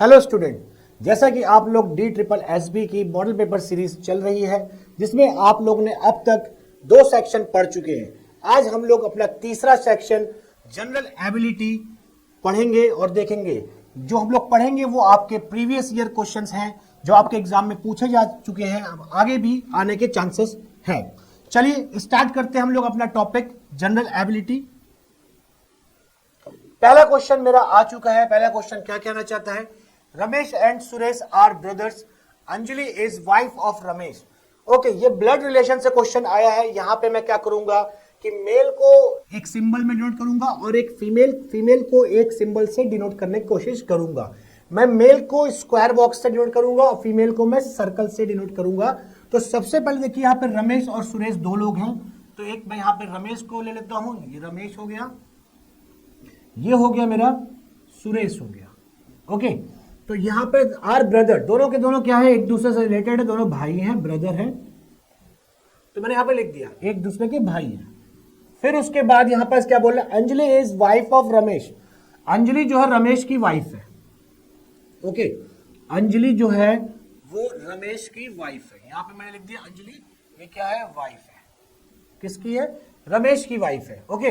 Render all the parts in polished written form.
Hello student, जैसा कि आप लोग DSSB की मॉडल पेपर सीरीज चल रही है जिसमें आप लोग ने अब तक 2 सेक्शन पढ़ चुके हैं। आज हम लोग अपना तीसरा सेक्शन जनरल एबिलिटी पढ़ेंगे और देखेंगे। जो हम लोग पढ़ेंगे वो आपके प्रीवियस ईयर क्वेश्चंस हैं जो आपके एग्जाम में पूछे जा चुके हैं, अब आगे भी आने के चांसेस हैं। चलिए स्टार्ट करते हैं हम लोग अपना टॉपिक जनरल एबिलिटी। पहला क्वेश्चन मेरा आ चुका है। पहला क्वेश्चन क्या कहना चाहता है? Ramesh and Suresh are brothers, Anjali is wife of Ramesh. Okay, ये ब्लड रिलेशन से क्वेश्चन आया है। यहां पे मैं क्या करूंगा कि मेल को एक सिंबल में डिनोट करूंगा और एक फीमेल को एक सिंबल से डिनोट करने की कोशिश करूंगा। मैं मेल को स्क्वायर बॉक्स से डिनोट करूंगा और फीमेल को मैं सर्कल से डिनोट करूंगा। तो सबसे पहले देखिए यहाँ पे रमेश और सुरेश 2 लोग हैं, तो एक मैं यहाँ पे रमेश को ले लेता हूं। ये रमेश हो गया, ये हो गया मेरा सुरेश हो गया। ओके, तो यहां पे आर ब्रदर, दोनों के दोनों क्या है, एक दूसरे से रिलेटेड है, दोनों भाई हैं, ब्रदर हैं। तो मैंने यहां पे लिख दिया एक दूसरे के भाई हैं। फिर उसके बाद यहां पर क्या बोल रहा है? Anjali is wife of Ramesh. Anjali जो है रमेश की वाइफ है। ओके, अंजलि जो है वो रमेश की वाइफ है। यहां पे मैंने लिख दिया अंजलि, ये क्या है? वाइफ है। किसकी है? रमेश की वाइफ है। Okay,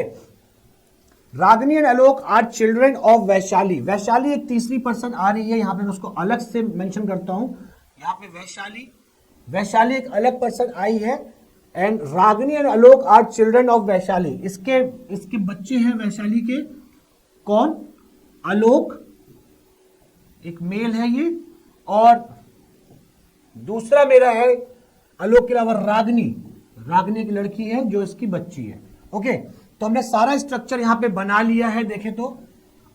Ragini and Alok are children of Vaishali. Vaishali एक तीसरी पर्सन आ रही है, यहां पे मैं उसको अलग से मेंशन करता हूं। यहां पे वैशाली एक अलग पर्सन आई है। And Ragini and Alok are children of Vaishali. इसके बच्चे हैं वैशाली के। कौन? आलोक, एक मेल है ये, और दूसरा मेरा है आलोक के अलावा रागिनी एक लड़की है जो इसकी बच्ची है। ओके, तो हमने सारा स्ट्रक्चर यहां पे बना लिया है। देखें तो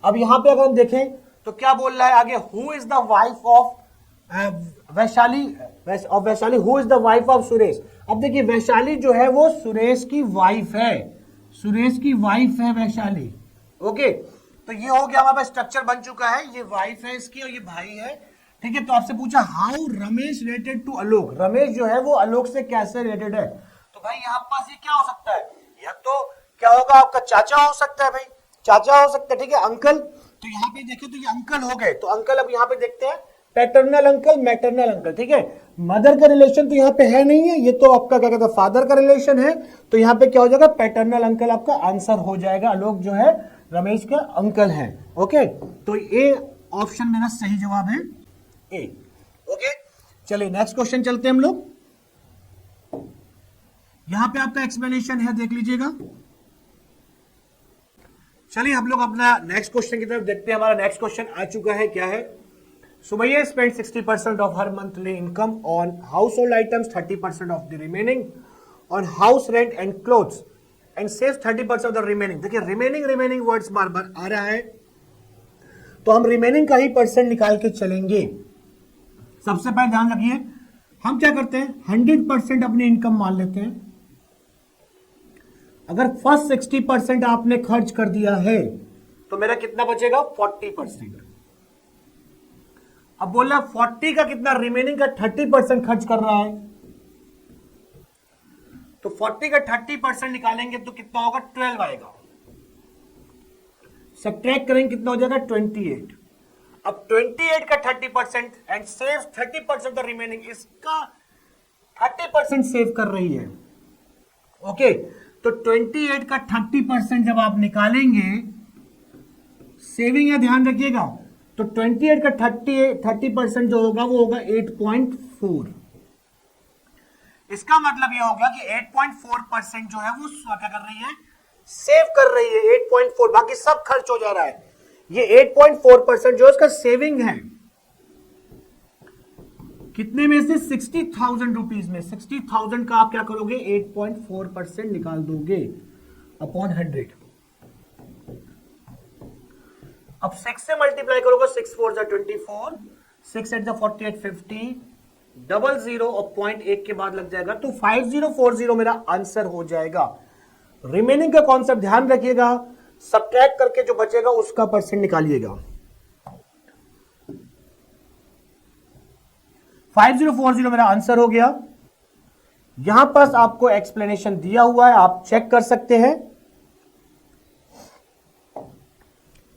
अब यहां पे अगर हम देखें तो क्या बोल रहा है आगे? Who is the wife of Vaishali, who is the wife of Suresh. अब देखिए वैशाली जो है वो सुरेश की वाइफ है, वैशाली। ओके, तो ये हो गया, हमारे पास स्ट्रक्चर बन चुका है। ये वाइफ है इसकी और ये भाई है। ठीक है, तो आपसे पूछा हाउ रमेश रिलेटेड टू आलोक। रमेश जो है वो आलोक से कैसे रिलेटेड है? तो भाई यहां पास ये क्या हो सकता है? या तो क्या होगा, आपका चाचा हो सकता है। भाई चाचा हो सकता है, ठीक है, अंकल। तो यहाँ पे देखिए तो ये अंकल हो गए। तो अंकल अब यहाँ पे देखते हैं पैटर्नल अंकल, मैटरनल अंकल। ठीक है, मदर का रिलेशन तो यहाँ पे है नहीं है, ये तो आपका क्या कहते हैं फादर का रिलेशन है। तो यहाँ पे क्या हो जाएगा? पैटर्नल अंकल आपका आंसर हो जाएगा। आलोक जो है रमेश के अंकल है। ओके, तो ए ऑप्शन मेरा सही जवाब है, ए। ओके, चलिए नेक्स्ट क्वेश्चन चलते हैं हम लोग। यहां पे आपका एक्सप्लेनेशन है, देख लीजिएगा। चलिए हम लोग अपना नेक्स्ट क्वेश्चन की तरफ देखते हैं। हमारा नेक्स्ट क्वेश्चन आ चुका है, क्या है? Sumaiya spend 60% of her monthly income on house hold items, 30% of the remaining on house rent and clothes and saves 30% of the remaining. देखिए रिमेनिंग वर्ड्स बार बार आ रहा है, तो हम रिमेनिंग का ही परसेंट निकाल के चलेंगे। सबसे पहले ध्यान रखिए, हम क्या करते हैं 100% अपनी इनकम मान लेते हैं। अगर फर्स्ट 60% आपने खर्च कर दिया है तो मेरा कितना बचेगा? 40%। अब बोला 40 का कितना, रिमेनिंग का 30% खर्च कर रहा है, तो 40 का 30% निकालेंगे तो कितना होगा? 12 आएगा। सब्ट्रैक्ट करेंगे कितना हो जाएगा? 28। अब 28 का 30% एंड सेव 30% द रिमेनिंग, इसका 30% सेव कर रही है। ओके, तो 28 का 30% जब आप निकालेंगे, सेविंग है, ध्यान रखिएगा। तो 28 का 30% जो होगा वो होगा 8.4। इसका मतलब ये होगा कि 8.4% जो है वो क्या कर रही है? सेव कर रही है 8.4। बाकी सब खर्च हो जा रहा है, ये 8.4% जो है उसका सेविंग है। कितने में से? 60,000 रुपीज में। 60,000 का आप क्या करोगे? 8.4% निकाल दोगे अपॉन 100। अब 6 से मल्टीप्लाई करोगे, 6 4 जा 24, 6 8 जा 48, 50, 00 और 0.1 के बाद लग जाएगा, तो 5040 मेरा आंसर हो जाएगा। रिमेनिंग का कॉन्सेप्ट ध्यान रखिएगा, सब्ट्रैक्ट करके जो बचेगा उसका परसेंट निकालिएगा। 5040 मेरा आंसर हो गया। यहां पर आपको एक्सप्लेनेशन दिया हुआ है, आप चेक कर सकते हैं।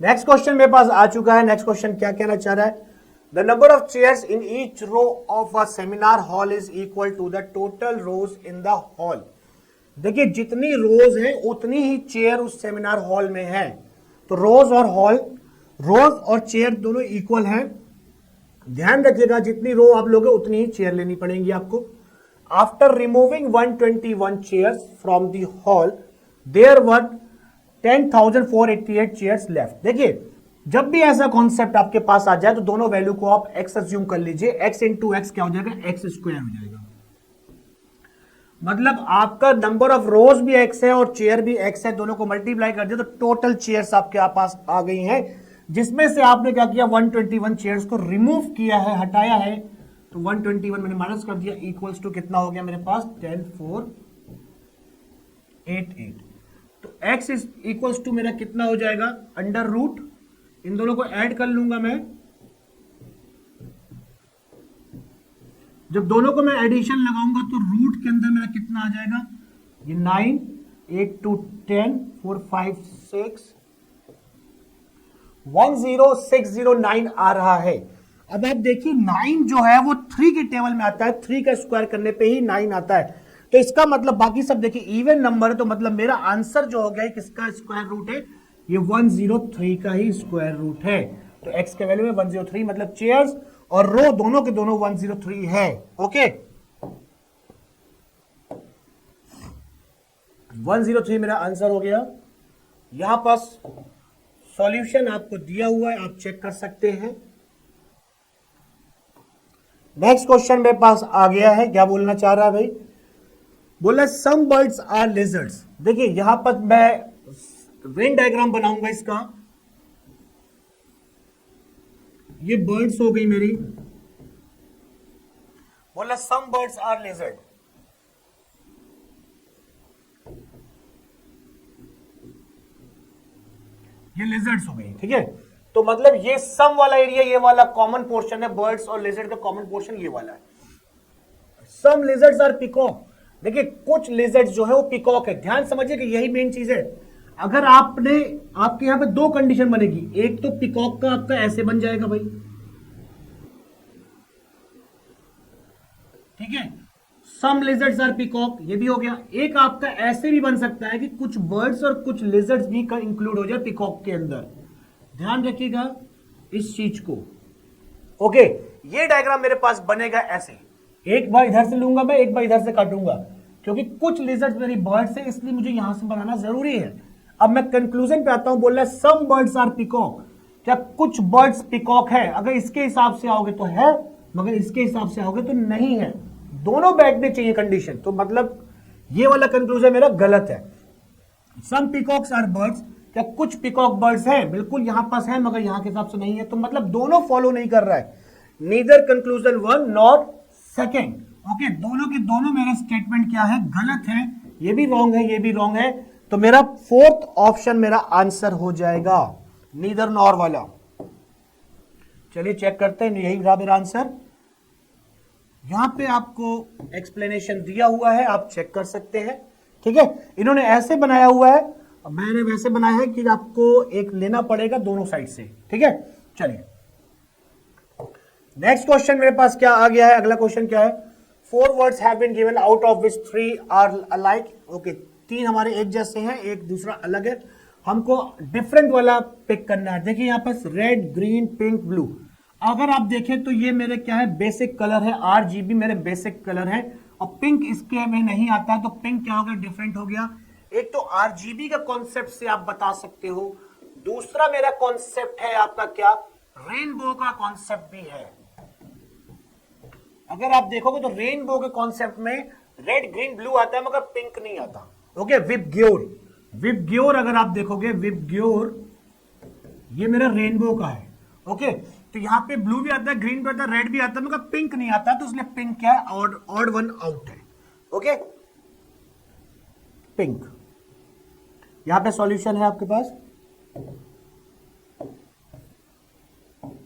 नेक्स्ट क्वेश्चन मेरे पास आ चुका है। नेक्स्ट क्वेश्चन क्या कहना चाह रहा है? The number of chairs in each row of a seminar hall is equal to the total rows in the hall. देखिए जितनी रोज है उतनी ही चेयर उस सेमिनार हॉल में है। तो रोज और हॉल, रोज और चेयर दोनों इक्वल हैं। ध्यान रखिएगा जितनी रो आप लोगे उतनी ही चेयर लेनी पड़ेगी आपको। After removing 121 chairs from the hall there were 10,488 chairs left. देखिए जब भी ऐसा कॉन्सेप्ट आपके पास आ जाए तो दोनों वैल्यू को आप एक्स अज्यूम कर लीजिए। एक्स इंटू एक्स क्या हो जाएगा, एक्स स्क्वायर हो जाएगा। मतलब आपका नंबर ऑफ रोज भी एक्स है और चेयर भी एक्स है, दोनों को मल्टीप्लाई कर दिया तो टोटल चेयर्स आपके पास आ गई हैं, जिसमें से आपने क्या किया 121 चेयर्स को रिमूव किया है, हटाया है। तो 121 मैंने माइनस कर दिया, इक्वल्स टू कितना हो गया मेरे पास 10,488। तो x इज इक्वल्स टू मेरा कितना हो जाएगा, अंडर रूट, इन दोनों को ऐड कर लूंगा मैं। जब दोनों को मैं एडिशन लगाऊंगा तो रूट के अंदर मेरा कितना आ जाएगा, ये 9, 8 2 10, 4 5 6, 10609 आ रहा है। अब आप देखिए 9 जो है वो 3 के टेबल में आता है, 3 का स्क्वायर करने पे ही 9 आता है। तो इसका मतलब बाकी सब देखिए इवन नंबर है, तो मतलब मेरा आंसर जो हो गया किसका स्क्वायर रूट है, ये 103 का ही स्क्वायर रूट है। तो x के वैल्यू में 103, मतलब चेयर्स और रो दोनों के दोनों 103 है। ओके 103 मेरा आंसर हो गया। यहां पास सॉल्यूशन आपको दिया हुआ है, आप चेक कर सकते हैं। नेक्स्ट क्वेश्चन मेरे पास आ गया है, क्या बोलना चाह रहा है भाई, बोला सम बर्ड्स आर लिजर्ड्स। देखिए यहां पर मैं वेन डायग्राम बनाऊंगा इसका, ये बर्ड्स हो गई मेरी, बोला सम बर्ड्स आर लिजर्ड। ये लिजर्ड्स हो गई, ठीक है। तो मतलब ये सम वाला एरिया, ये वाला कॉमन पोर्शन है, बर्ड्स और लिजर्ड का कॉमन पोर्शन ये वाला है। सम लिजर्ड्स आर पिकॉक। देखिए कुछ लिजर्ड्स जो है वो पिकॉक है। ध्यान समझिए कि यही मेन चीज है। अगर आपने, आपके यहां पे दो कंडीशन बनेगी, एक तो पिकॉक का आपका ऐसे बन जाएगा भाई, ठीक है, सम लिजर्ड्स आर पिकॉक, ये भी हो गया। एक आपका ऐसे भी बन सकता है कि कुछ बर्ड्स और कुछ लिजर्ड्स भी इंक्लूड हो जाए पिकॉक के अंदर। ध्यान रखिएगा इस चीज को। ओके ये डायग्राम मेरे पास बनेगा ऐसे, एक बार इधर से लूंगा मैं, एक बार इधर से काटूंगा, क्योंकि कुछ लिजर्ड्स मेरी बर्ड्स है, इसलिए मुझे यहां से बनाना जरूरी है। अब मैं कंक्लूजन पे आता हूं, बोल रहा है सम बर्ड्स आर पिकॉक। क्या कुछ बर्ड्स पिकॉक है? अगर इसके हिसाब से आओगे तो है, मगर इसके हिसाब से आओगे तो नहीं है। दोनों बैठने चाहिए कंडीशन। तो मतलब ये वाला कंक्लूजन मेरा गलत है। सम पिकॉक्स आर बर्ड्स, क्या कुछ पिकॉक बर्ड्स हैं? बिल्कुल यहां पास है, मगर यहां के हिसाब से नहीं है। तो मतलब दोनों फॉलो नहीं कर रहा है, neither conclusion one nor second. Okay दोनों के दोनों मेरे स्टेटमेंट क्या है, गलत है। ये भी रॉन्ग है, ये भी रॉन्ग है। तो मेरा फोर्थ ऑप्शन मेरा आंसर हो जाएगा, नीदर नॉर वाला। चलिए चेक करते हैं, यही रहा मेरा आंसर। यहां पे आपको एक्सप्लेनेशन दिया हुआ है, आप चेक कर सकते हैं, ठीक है। इन्होंने ऐसे बनाया हुआ है, मैंने वैसे बनाया है कि आपको एक लेना पड़ेगा दोनों साइड से, ठीक है। चलिए नेक्स्ट क्वेश्चन मेरे पास क्या आ गया है, अगला क्वेश्चन क्या है, 4 words have been given out of which 3 are alike. Okay 3 हमारे एक जैसे हैं, एक दूसरा अलग है, हमको डिफरेंट वाला पिक करना है। देखिए यहाँ पर रेड, ग्रीन, पिंक, ब्लू। अगर आप देखें तो ये मेरे क्या है, बेसिक कलर है, RGB मेरे बेसिक कलर है, और पिंक इसके में नहीं आता है। तो पिंक क्या हो गया, डिफरेंट हो गया। एक तो RGB का कॉन्सेप्ट से आप बता सकते हो, दूसरा मेरा कॉन्सेप्ट है आपका क्या, रेनबो का कॉन्सेप्ट भी है। अगर आप देखोगे तो रेनबो के कॉन्सेप्ट में रेड, ग्रीन, ब्लू आता है, मगर पिंक नहीं आता। ओके विबग्योर, विबग्योर अगर आप देखोगे, विबग्योर ये मेरा रेनबो का है। ओके तो यहां पे ब्लू भी आता है, ग्रीन भी आता है, रेड भी आता है, मगर पिंक नहीं आता। तो इसलिए पिंक क्या है, ऑड वन आउट है। ओके पिंक, यहां पे सॉल्यूशन है आपके पास।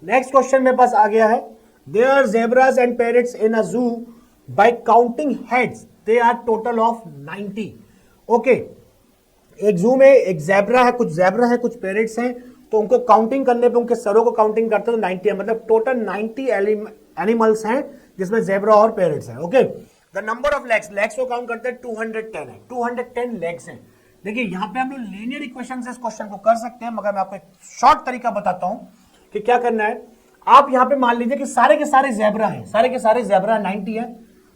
नेक्स्ट क्वेश्चन मेरे पास आ गया है, there are zebras and parrots in a zoo, by counting heads they are total of 90। Okay एक जू में एक जेब्रा है, कुछ जेब्रा है, कुछ पैरेट्स हैं, तो उनको काउंटिंग करने पे, उनके सरों को काउंटिंग करते तो 90 है, मतलब टोटल 90 एनिमल्स हैं जिसमें जेब्रा और पैरेट्स हैं। Okay, the number of legs, legs को काउंट करते हैं 210 है, 210 लेग्स हैं। देखिए यहाँ पे हम लोग लीनियर इक्वेशन से इस क्वेश्चन को कर सकते हैं, मगर मैं आपको एक शॉर्ट तरीका बताता हूं कि क्या करना है। आप यहाँ पे मान लीजिए कि सारे के सारे जेब्रा हैं, सारे के सारे जेब्रा 90 है,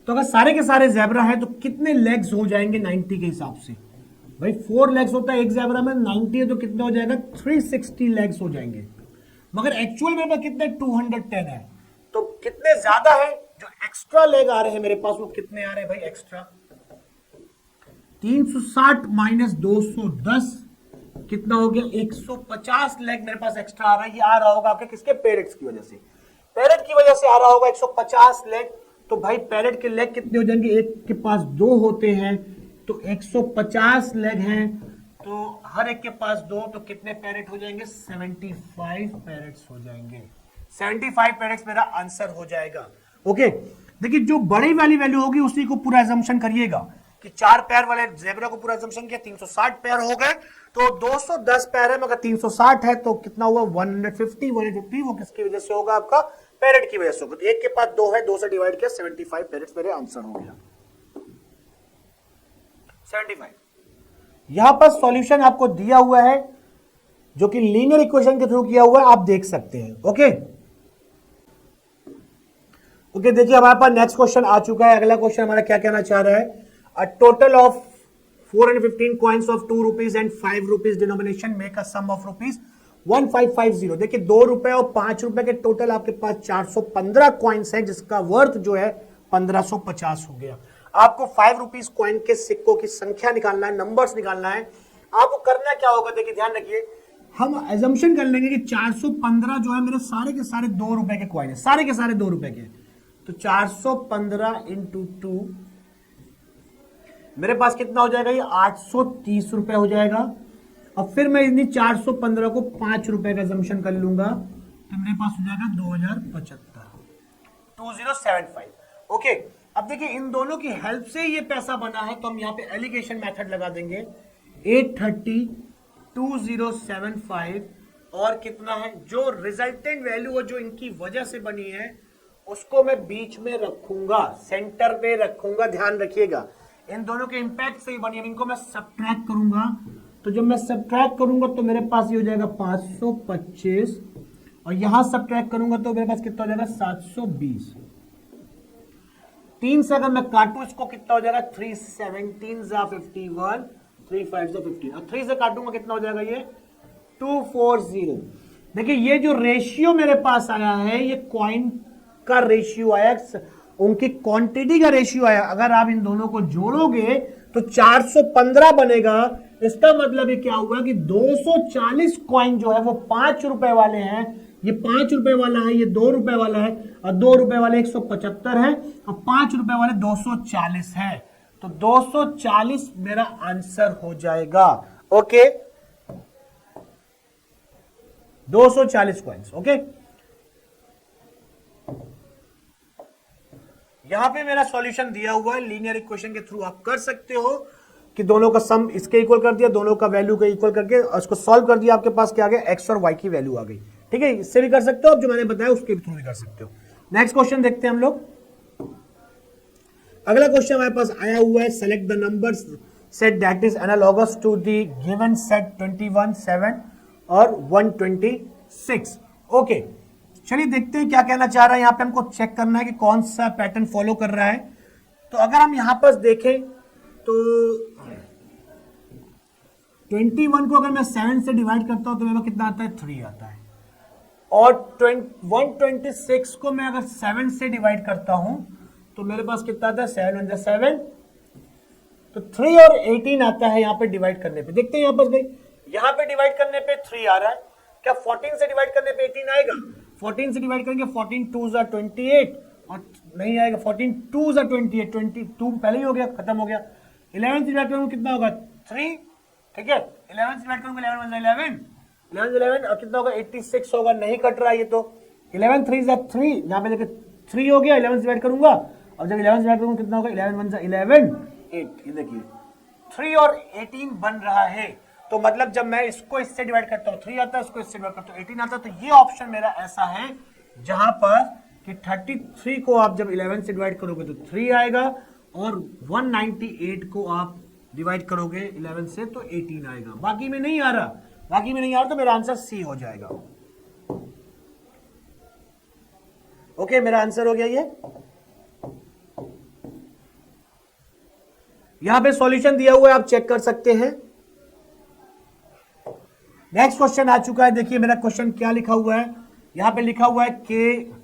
तो अगर सारे के सारे जेब्रा हैं तो कितने लेग्स हो जाएंगे 90 के हिसाब से? भाई 4 लेग्स होता है एक जेब्रा में, 90 है तो कितना हो जाएगा? 360 लेग्स हो जाएंगे। मगर एक्चुअल में कितने? 210 है। तो कितने ज्यादा है? जो एक्स्ट्रा लेग आ रहे हैं मेरे पास वो कितने आ रहे हैं भाई एक्स्ट्रा? 360 माइनस 210 कितना हो गया? 150 लेग मेरे पास एक्स्ट्रा आ रहा है। ये आ रहा होगा आपके किसके? पैरेट्स की वजह से। पैरेट की वजह से आ रहा होगा 150 लेग। तो भाई पैरेट के लेग कितने हो जाएंगे? एक के पास 2 होते हैं तो 150 लेग हैं, तो हर एक के पास 2, तो कितने पैरेट हो जाएंगे? 75 पैरेट्स हो जाएंगे। 75 पैरेट्स मेरा आंसर हो जाएगा। ओके, देखिए जो बड़ी वाली वैल्यू होगी उसी को पूरा एजम्पशन करिएगा कि 4 पैर वाले जेब्रा को पूरा एजम्पशन किया, 360 पैर हो गए, तो 210 पैर है मगर 360 है, तो कितना हुआ? 150। वो किसकी वजह से होगा? आपका पैरेट की वजह से होगा। एक के पास 2 है, 2 से डिवाइड किया, 75 पैरेट्स मेरे आंसर हो गया। 75। यहां पर सॉल्यूशन आपको दिया हुआ है जो कि लीनियर इक्वेशन के थ्रू किया हुआ है, आप देख सकते हैं। ओके ओके, देखिए हमारे पास नेक्स्ट क्वेश्चन आ चुका है। अगला क्वेश्चन हमारा क्या कहना चाह रहा है? A total of 415 coins of 2 rupees and 5 rupees denomination make a sum of rupees 1550। देखिए 2 रुपए और 5 रुपए के टोटल आपके पास 415 कॉइन्स हैं, जिसका वर्थ जो है 1550 हो गया। आपको 5 रुपीज कॉइन के सिक्कों की संख्या निकालना है, नंबर्स निकालना है। आपको करना क्या होगा? देखिए ध्यान रखिए, हम एजम्पशन कर लेंगे कि 415 जो है मेरे सारे के सारे 2 रुपए के कॉइन है, सारे के सारे 2 रुपए के। तो 415 इंटू 2 मेरे पास कितना हो जाएगा? ये 830 रुपए हो जाएगा। अब फिर मैं इन्हीं 415 को 5 रुपए का एजम्पशन कर लूंगा, तो मेरे पास हो जाएगा 2075, 2075। ओके, अब देखिए इन दोनों की हेल्प से ये पैसा बना है, तो हम यहाँ पे एलिगेशन मेथड लगा देंगे। 830 2075 और कितना है जो रिजल्टेंट वैल्यू है जो इनकी वजह से बनी है उसको मैं बीच में रखूंगा, सेंटर पे रखूंगा। ध्यान रखिएगा इन दोनों के इंपैक्ट से ही बनी है, इनको मैं सब्ट्रैक्ट करूंगा। तो जब मैं सब्ट्रैक्ट करूंगा तो मेरे पास ये हो जाएगा 525 और यहां सब्ट्रैक्ट करूंगा तो मेरे पास कितना हो जाएगा? 720। 3 से अगर मैं काटूं इसको कितना हो जाएगा? 317 जा 51, 35 जा 15 और 3 से काटूंगा कितना हो जाएगा? ये 240। देखिए ये जो रेशियो मेरे पास आया है ये कॉइन का रेशियो आया, उनकी क्वांटिटी का रेशियो आया। अगर आप इन दोनों को जोड़ोगे तो 415 बनेगा। इसका मतलब ये क्या हुआ कि 240 कॉइन जो है वो 5 रुपए वाले हैं। ये 5 रुपए वाला है, ये 2 रुपए वाला है और 2 रुपए वाले 175 है और 5 रुपए वाले 240 है। तो 240 मेरा आंसर हो जाएगा। Okay, 240 coins. ओके, यहां पे मेरा सॉल्यूशन दिया हुआ है, लीनियर इक्वेशन के थ्रू आप कर सकते हो कि दोनों का सम इसके इक्वल कर दिया, दोनों का वैल्यू के इक्वल करके उसको सॉल्व कर दिया, आपके पास क्या आ गया? एक्स और वाई की वैल्यू आ गई। ठीक है, इससे भी कर सकते हो, अब जो मैंने बताया उसके थ्रू भी कर सकते हो। नेक्स्ट क्वेश्चन देखते हैं हम लोग। अगला क्वेश्चन हमारे पास आया हुआ है, select the numbers set that is analogous to the given set 21, 7 और 126। ओके, चलिए देखते हैं क्या कहना चाह रहा है। यहां पे हमको चेक करना है कि कौन सा पैटर्न फॉलो कर रहा है। तो अगर हम यहां पर देखें तो 21 को अगर मैं 7 से डिवाइड करता हूं तो मेरे पास कितना आता है? 3 आता है। और 126 को मैं अगर 7 से डिवाइड करता हूं तो मेरे पास कितना आता है? 7 × 7, तो 3 और 18 आता है यहाँ पे डिवाइड करने पे। देखते हैं यहाँ पर भाई, यहाँ पे डिवाइड करने पे 3 आ रहा है, क्या 14 से डिवाइड करने पे 18 आएगा? 14 से डिवाइड करेंगे 14 2 जा 28 और नहीं आएगा। 14 2 जा 28, 22 पहले ही हो गया, खत्म हो गया। 11 से डिवाइड करूंगा कितना होगा? 3। ठीक है, 11 से डिवाइड करूंगा 11 × 11, 11 11 और कितना होगा? 86 होगा। नहीं कट रहा है ये तो। 11 3 जा 3, यहाँ पे देखिए 3 हो गया। 11 से डिवाइड करूंगा और जब 11 से डिवाइड करूंगा कितना होगा? 11 1 जा 11, 8। ये देखिए 3 और 18 बन रहा है। तो मतलब जब मैं इसको इससे डिवाइड करता हूँ 3 आता है, इसको इससे डिवाइड करता हूँ 18 आता है। तो ये ऑप्शन मेरा ऐसा है जहां पर कि 33 को आप जब 11 से डिवाइड करोगे तो 3 आएगा, और 198 को आप डिवाइड करोगे 11 से तो 18 आएगा। बाकी में नहीं आ रहा, बाकी में नहीं आ रहा, तो मेरा आंसर सी हो जाएगा। ओके, मेरा आंसर हो गया ये। यहां पे सॉल्यूशन दिया हुआ है, आप चेक कर सकते हैं। नेक्स्ट क्वेश्चन आ चुका है। देखिए मेरा क्वेश्चन क्या लिखा हुआ है, यहां पे लिखा हुआ है KIGEC।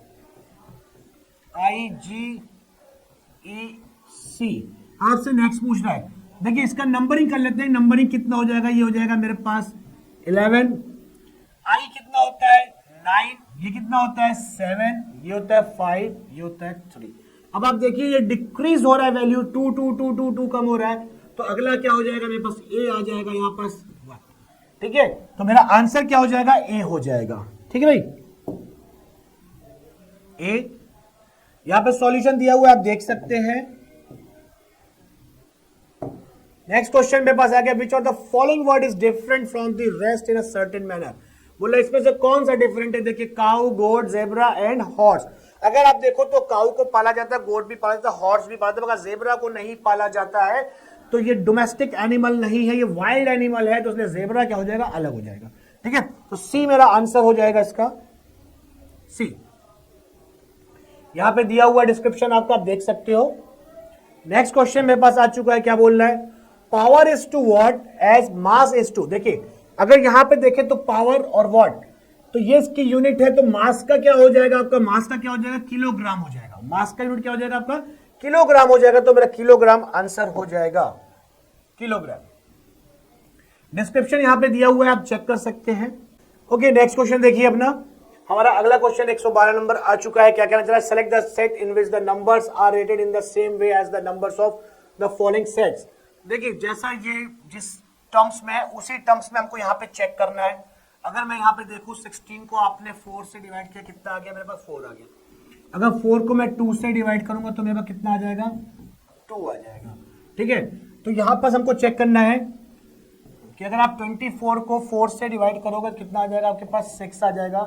आपसे नेक्स्ट पूछ रहा है, देखिए इसका नंबरिंग कर लेते हैं। नंबरिंग कितना हो जाएगा, ये हो जाएगा मेरे पास 11, आई कितना होता है 9, ये कितना होता है 7, ये होता है 5, ये होता है 3। अब आप देखिए ये डिक्रीज हो रहा है, वैल्यू 2 2 2 2 2 कम हो रहा है, तो अगला क्या हो जाएगा मेरे पास ए आ जाएगा यहां पास 1। ठीक है, तो मेरा आंसर क्या हो जाएगा, ए हो जाएगा। ठीक है भाई, ए। यहां पे सॉल्यूशन दिया हुआ है, आप देख सकते हैं। नेक्स्ट क्वेश्चन मेरे पास आ गया, which of the following word is different from the rest in a certain manner. बोला इसमें से कौन सा डिफरेंट है। देखिए cow, goat, zebra and horse. अगर आप देखो तो काउ को पाला जाता है, गोट भी पाला जाता है, हॉर्स भी पाला जाता है, मगर जेब्रा को नहीं पाला जाता है। तो ये डोमेस्टिक एनिमल नहीं है, ये वाइल्ड एनिमल है, तो इसलिए जेब्रा क्या हो जाएगा, अलग हो जाएगा। ठीक है, तो सी मेरा आंसर हो जाएगा इसका, सी। यहां पे दिया हुआ डिस्क्रिप्शन आपको, आप देख सकते हो। नेक्स्ट क्वेश्चन मेरे पास आ चुका है, क्या बोल रहा है, power is to watt as mass is to. देखिए अगर यहां पे देखें तो पावर और वॉट, तो ये इसकी यूनिट है, तो मास का क्या हो जाएगा आपका, मास का क्या हो जाएगा, किलोग्राम हो जाएगा। मास का यूनिट क्या हो जाएगा आपका, किलोग्राम हो जाएगा, तो मेरा किलोग्राम आंसर हो जाएगा, किलोग्राम। डिस्क्रिप्शन यहां पे दिया हुआ है, आप चेक कर सकते हैं। ओके, नेक्स्ट क्वेश्चन देखिए अपना, हमारा अगला क्वेश्चन 112 नंबर आ चुका है। क्या कहना चाह रहा है, select the set in which the numbers are rated in the same way as the numbers of the following sets. देखिए जैसा ये जिस टर्म्स में है उसी टर्म्स में हमको यहाँ पे चेक करना है। अगर मैं यहाँ पे देखूं 16 को आपने 4 से डिवाइड किया, कितना आ गया मेरे पास, 4 आ गया। अगर 4 को मैं 2 से डिवाइड करूंगा तो मेरे पास कितना आ जाएगा, 2 आ जाएगा। ठीक है, तो यहाँ पास हमको चेक करना है कि अगर आप 24 को 4 से डिवाइड करोगे कितना आ जाएगा आपके पास, 6 आ जाएगा।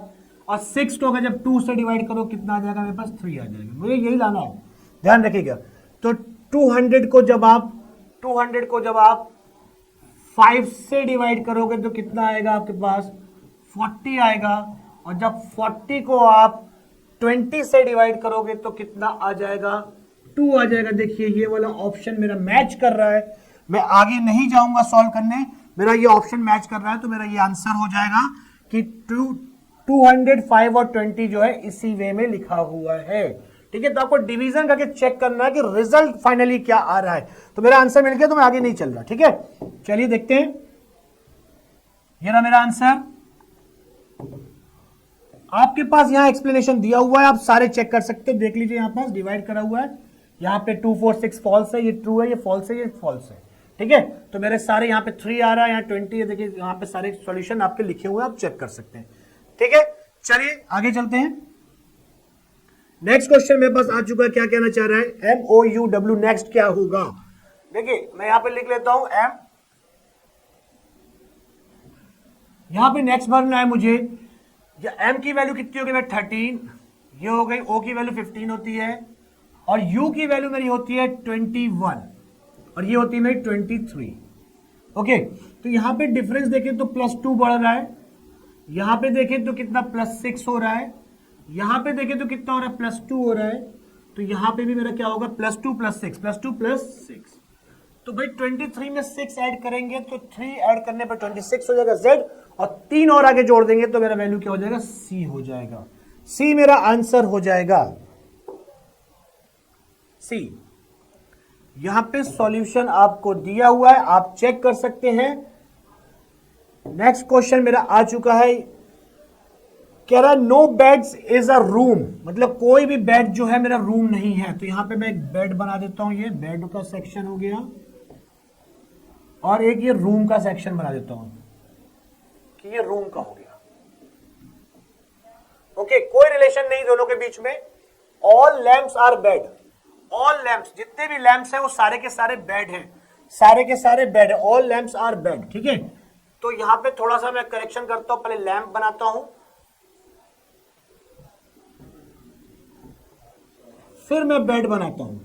और 6 को अगर जब 2 से डिवाइड करो कितना आ जाएगा मेरे पास, 3 आ जाएगा। मुझे यही लाना है, ध्यान रखिएगा। तो 200 को जब आप 5 से डिवाइड करोगे तो कितना आएगा आपके पास, 40 आएगा। और जब 40 को आप 20 से डिवाइड करोगे तो कितना आ जाएगा, 2 आ जाएगा। देखिए ये वाला ऑप्शन मेरा मैच कर रहा है, मैं आगे नहीं जाऊंगा सॉल्व करने, मेरा ये ऑप्शन मैच कर रहा है, तो मेरा ये आंसर हो जाएगा कि 205 और 20 जो है इसी वे में लिखा हुआ है। ठीक है, तो आपको डिवीजन करके चेक करना है कि रिजल्ट फाइनली क्या आ रहा है। तो मेरा आंसर मिल गया, तो मैं आगे नहीं चल रहा। ठीक है, चलिए देखते हैं। ये रहा मेरा आंसर। आपके पास यहां एक्सप्लेनेशन दिया हुआ है, आप सारे चेक कर सकते हो। देख लीजिए यहां पास डिवाइड करा हुआ है, यहां पे 2 4 6 फॉल्स है, ये ट्रू है, ये फॉल्स है, ये फॉल्स है। ठीक है, तो मेरे सारे यहाँ पे 3 आ रहा है, यहाँ 20 है। देखिए यहाँ पे सारे सॉल्यूशन आपके लिखे हुए हैं, आप चेक कर सकते हैं। ठीक है, चलिए आगे चलते हैं। नेक्स्ट क्वेश्चन मेरे पास आ चुका है, क्या कहना चाह रहा है, MOUW नेक्स्ट क्या होगा। देखिए मैं यहां पे लिख लेता हूं M, यहां पे नेक्स्ट भरना है मुझे। M की वैल्यू कितनी होगी, 13, ये हो गई। O की वैल्यू 15 होती है, और U की वैल्यू मेरी होती है 21, और ये होती है मेरी 23। ओके, तो यहां पे डिफरेंस देखें तो +2 बढ़ रहा है, यहां पे देखें तो कितना +6 हो रहा है, यहां पे देखें तो कितना हो रहा है, +2 हो रहा है। तो यहां पे भी मेरा क्या होगा, +2 + 6, +2 + 6। तो भाई 23 में 6 ऐड करेंगे तो 3 ऐड करने पर 26 हो जाएगा Z, और 3 और आगे जोड़ देंगे तो मेरा वैल्यू क्या हो जाएगा, C हो जाएगा। C मेरा आंसर हो जाएगा, C। यहां पे सॉल्यूशन आपको दिया हुआ है, आप चेक कर सकते हैं। नेक्स्ट क्वेश्चन मेरा आ चुका है, कह रहा है no beds is a room, मतलब कोई भी बेड जो है मेरा रूम नहीं है। तो यहां पे मैं एक बेड बना देता हूं, ये बेड का सेक्शन हो गया, और एक ये रूम का सेक्शन बना देता हूं कि ये रूम का हो गया। ओके, कोई रिलेशन नहीं दोनों के बीच में। All lamps are bed, all lamps, जितने भी लैंप्स हैं वो सारे के सारे बेड हैं, सारे के सारे बेड है, ऑल लैंप्स आर बेड। ठीक है, तो यहां पे थोड़ा सा मैं करेक्शन करता हूं, पहले लैंप बनाता हूं, फिर मैं बेड बनाता हूं।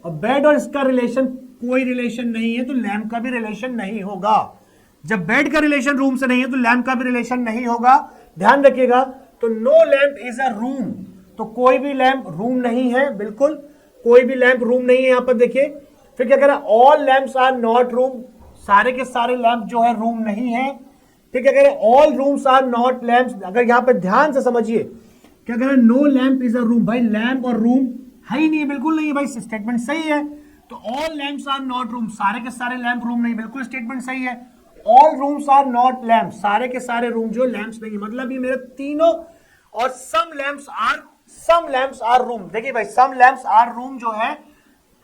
और बेड और इसका रिलेशन कोई रिलेशन नहीं है, तो लैंप का भी रिलेशन नहीं होगा। जब बेड का रिलेशन रूम से नहीं है तो लैंप का भी रिलेशन नहीं होगा, ध्यान रखिएगा। तो no lamp is a room, तो कोई भी लैंप रूम नहीं है, बिल्कुल कोई भी लैंप रूम नहीं है। यहां पर देखिए, फिर क्या कह रहा है, all lamps are not room, सारे के सारे लैंप जो है रूम नहीं है। फिर क्या कह रहे हैं, all rooms are not lamps. अगर यहां पर ध्यान से समझिए, क्या कह रहे हैं, no lamp is a room, भाई लैंप और रूम है ही नहीं, बिल्कुल नहीं है भाई, स्टेटमेंट सही है। तो all lamps are not room, सारे के सारे लैंप रूम नहीं, बिल्कुल स्टेटमेंट सही है। All rooms are not lamp, सारे के सारे रूम जो लैंप्स नहीं है, मतलब ये मेरे तीनों। और सम लैंप्स आर रूम, देखिए भाई सम लैंप्स आर रूम जो है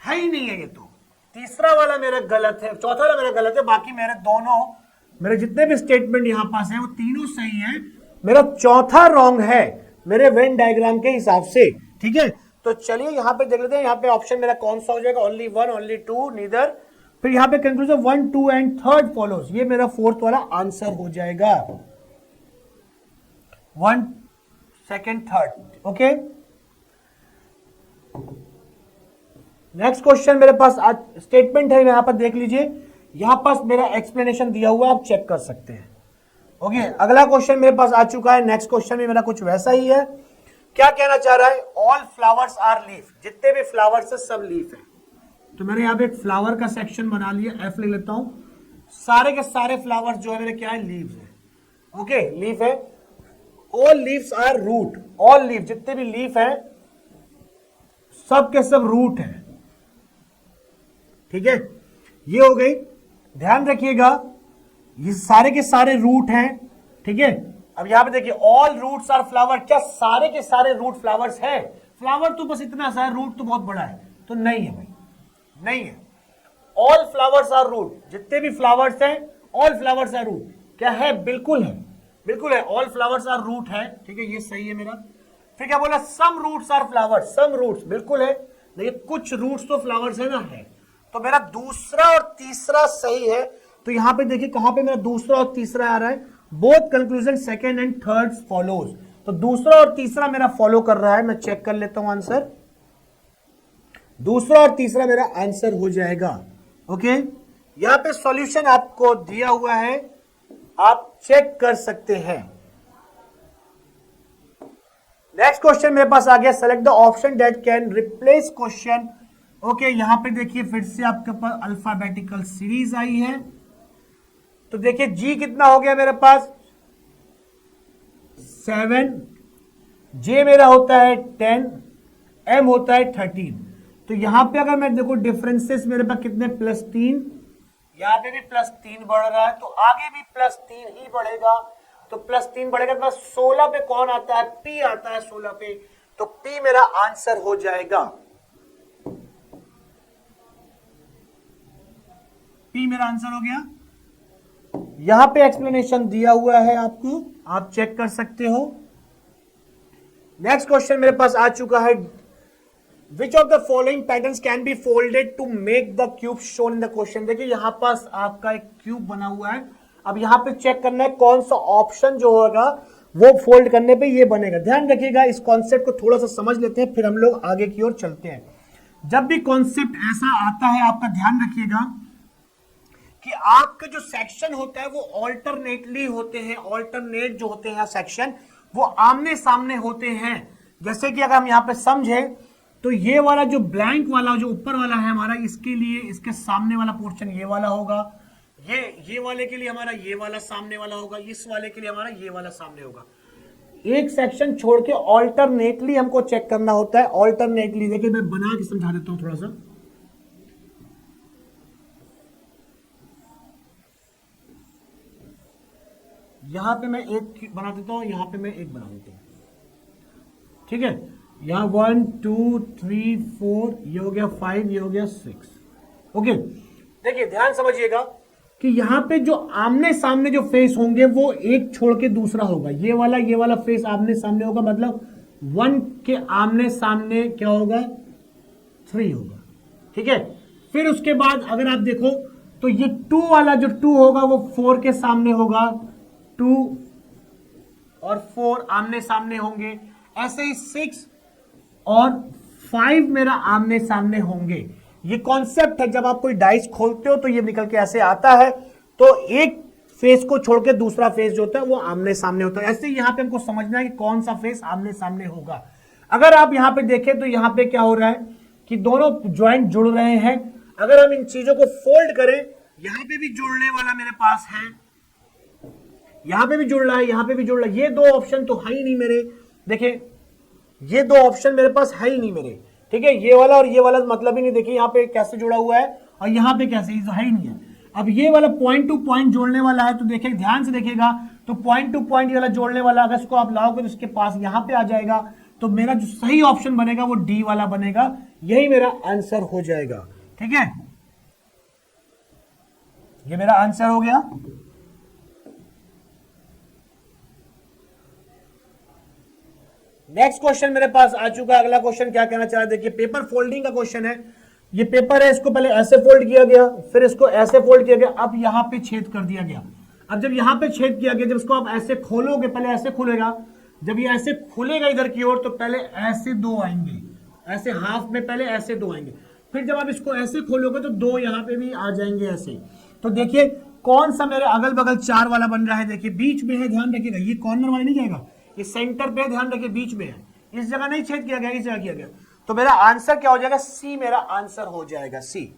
ही नहीं है। ये तो तीसरा वाला मेरा गलत है, चौथा वाला मेरा गलत है, बाकी मेरे जितने भी स्टेटमेंट यहां पास है वो तीनों सही है, मेरा चौथा रॉन्ग है मेरे वेन डायग्राम के हिसाब से, ठीक है। तो चलिए यहां पे देख लेते हैं, यहां पे ऑप्शन मेरा कौन सा हो जाएगा, only one, only two, neither. फिर यहां पे कंक्लूजन 1, 2 एंड 3 फॉलोज, ये मेरा फोर्थ वाला आंसर हो जाएगा, 1, 2, 3, ओके। नेक्स्ट क्वेश्चन मेरे पास स्टेटमेंट है, यहां पर देख लीजिए, यहां पास मेरा एक्सप्लेनेशन दिया हुआ है, आप चेक कर सकते हैं, ओके। अगला क्वेश्चन मेरे पास आ चुका है, नेक्स्ट क्वेश्चन भी मेरा कुछ वैसा ही है। क्या कहना चाह रहा है, ऑल फ्लावर्स आर लीफ, जितने भी फ्लावर्स है सब लीफ है। तो मैंने यहां पे एक फ्लावर का सेक्शन बना लिया, एफ ले लेता हूं, सारे के सारे फ्लावर्स जो है मेरे क्या है, लीव्स है, ओके लीफ है। All leaves are root, all leaf, जितने भी लीफ है सब के सब रूट है, ठीक है, ये हो गई। ध्यान रखिएगा ये सारे के सारे रूट हैं, ठीक है। अब यहां पे देखिए, ऑल रूट्स आर फ्लावर, क्या सारे के सारे रूट फ्लावर्स है? फ्लावर तो बस इतना सा है, रूट तो बहुत बड़ा है, तो नहीं है भाई, नहीं है। ऑल फ्लावर्स आर रूट, जितने भी फ्लावर्स हैं ऑल फ्लावर्स आर रूट, क्या है, बिल्कुल है, बिल्कुल है, ऑल फ्लावर्स आर रूट है, ठीक है, ये सही है मेरा। फिर क्या बोला, some roots are flowers, some roots, बिल्कुल है, देखिए कुछ रूट्स तो फ्लावर्स है ना, है। तो मेरा दूसरा और तीसरा सही है। तो यहां पे देखिए कहां पे मेरा दूसरा और तीसरा आ रहा है, both conclusion second and third follows, तो दूसरा और तीसरा मेरा फॉलो कर रहा है। मैं चेक कर लेता हूं आंसर, दूसरा और तीसरा मेरा आंसर हो जाएगा, ओके। यहां पे सॉल्यूशन आपको दिया हुआ है, आप चेक कर सकते हैं। नेक्स्ट क्वेश्चन मेरे पास आ गया, select the option that can replace question, okay. यहां पे देखिए फिर से आपके पास अल्फाबेटिकल सीरीज आई है, तो देखिए जी कितना हो गया मेरे पास, 7, जे मेरा होता है 10, एम होता है 13। तो यहां पे अगर मैं देखो डिफरेंसेस मेरे पास कितने, +3, यहां पे भी +3 बढ़ रहा है, तो आगे भी +3 ही बढ़ेगा। तो +3 बढ़ेगा तो 16 पे कौन आता है, पी आता है 16 पे, तो पी मेरा आंसर हो जाएगा, पी मेरा आंसर हो गया। यहां पे एक्सप्लेनेशन दिया हुआ है आपको, आप चेक कर सकते हो। नेक्स्ट क्वेश्चन मेरे पास आ चुका है, which of the following patterns can be folded to make the cube shown in the question. देखिए यहां पास आपका एक क्यूब बना हुआ है, अब यहां पे चेक करना है कौन सा ऑप्शन जो होगा वो फोल्ड करने पे ये बनेगा। ध्यान रखिएगा, इस कॉन्सेप्ट को थोड़ा सा समझ लेते हैं, फिर हम लोग आगे की ओर चलते हैं। जब भी कॉन्सेप्ट ऐसा आता है, आपका ध्यान रखिएगा कि आपके जो सेक्शन होता है वो ऑल्टरनेटली होते हैं, ऑल्टरनेट जो होते हैं सेक्शन वो आमने सामने होते हैं। जैसे कि अगर हम यहां पे समझे तो ये वाला जो ब्लैंक वाला जो ऊपर वाला है हमारा, इसके लिए इसके सामने वाला पोर्शन ये वाला होगा, ये वाले के लिए हमारा ये वाला सामने वाला होगा, इस वाले के लिए हमारा ये वाला सामने होगा। एक सेक्शन छोड़ के ऑल्टरनेटली हमको चेक करना होता है, ऑल्टरनेटली। देखिए मैं बना के समझा देता हूं थोड़ा सा, यहां पे मैं एक बना देता हूं, यहां पे मैं एक बना देता हूं, ठीक है। यहां 1 2 3 4, ये हो गया 5, ये हो गया 6, ओके। देखिए ध्यान समझिएगा कि यहां पे जो आमने सामने जो फेस होंगे वो एक छोड़ के दूसरा होगा, ये वाला फेस आमने सामने होगा, मतलब 1 के आमने सामने क्या होगा, 3 होगा, ठीक है। फिर उसके बाद अगर आप देखो तो ये 2 वाला जो 2 होगा वो 4 के सामने होगा, 2 और 4 आमने सामने होंगे। ऐसे ही 6 और 5 मेरा आमने सामने होंगे। ये कॉन्सेप्ट है, जब आप कोई डाइस खोलते हो तो ये निकल के ऐसे आता है, तो एक फेस को छोड़ के दूसरा फेस जो होता है वो आमने सामने होता है। ऐसे यहां पे हमको समझना है कि कौन सा फेस आमने सामने होगा। अगर आप यहां पे देखें तो यहां पे क्या हो रहा है कि दोनों ज्वाइंट जुड़ रहे हैं। अगर हम इन चीजों को फोल्ड करें, यहां पे भी जुड़ने वाला मेरे पास है, यहां पे भी जुड़ रहा है, यहां पे भी जुड़ रहा है। ये दो ऑप्शन तो है ही नहीं मेरे, देखिए ये दो ऑप्शन मेरे पास है ही नहीं मेरे, ठीक है। ये वाला और ये वाला मतलब ही नहीं, देखिए यहाँ पे कैसे जुड़ा हुआ है और यहाँ पे कैसे, है ही नहीं है। अब ये वाला पॉइंट टू पॉइंट जोड़ने वाला है, तो देखिए ध्यान से देखिएगा, तो पॉइंट टू पॉइंट वाला जोड़ने वाला अगर इसको आप लाओगे तो इसके पास यहाँ पे आ जाएगा, तो मेरा जो सही ऑप्शन बनेगा वो डी वाला बनेगा। यही मेरा आंसर हो जाएगा, ठीक है। ये मेरा आंसर हो गया। नेक्स्ट क्वेश्चन मेरे पास आ चुका है। अगला क्वेश्चन क्या कहना चाह रहा है, देखिए पेपर फोल्डिंग का क्वेश्चन है। ये पेपर है, इसको पहले ऐसे फोल्ड किया गया, फिर इसको ऐसे फोल्ड किया गया, अब यहां पे छेद कर दिया गया। अब जब यहां पे छेद किया गया, जब इसको आप ऐसे खोलोगे, पहले ऐसे खुलेगा, जब ये ऐसे खुलेगा इधर की ओर, तो पहले ऐसे 2 आएंगे, ऐसे हाफ में पहले ऐसे 2 आएंगे, फिर जब आप इसको ऐसे खोलोगे तो 2 यहां पे भी आ जाएंगे ऐसे। तो देखिए कौन सा मेरे अगल बगल 4 वाला बन रहा है, देखिए बीच में है, ध्यान रखिएगा, ये कॉर्नर वाला नहीं जाएगा, ये सेंटर पे, ध्यान रखिए बीच में है, इस जगह नहीं छेद किया गया, इस जगह किया गया। तो मेरा आंसर क्या हो जाएगा, सी मेरा आंसर हो जाएगा, सी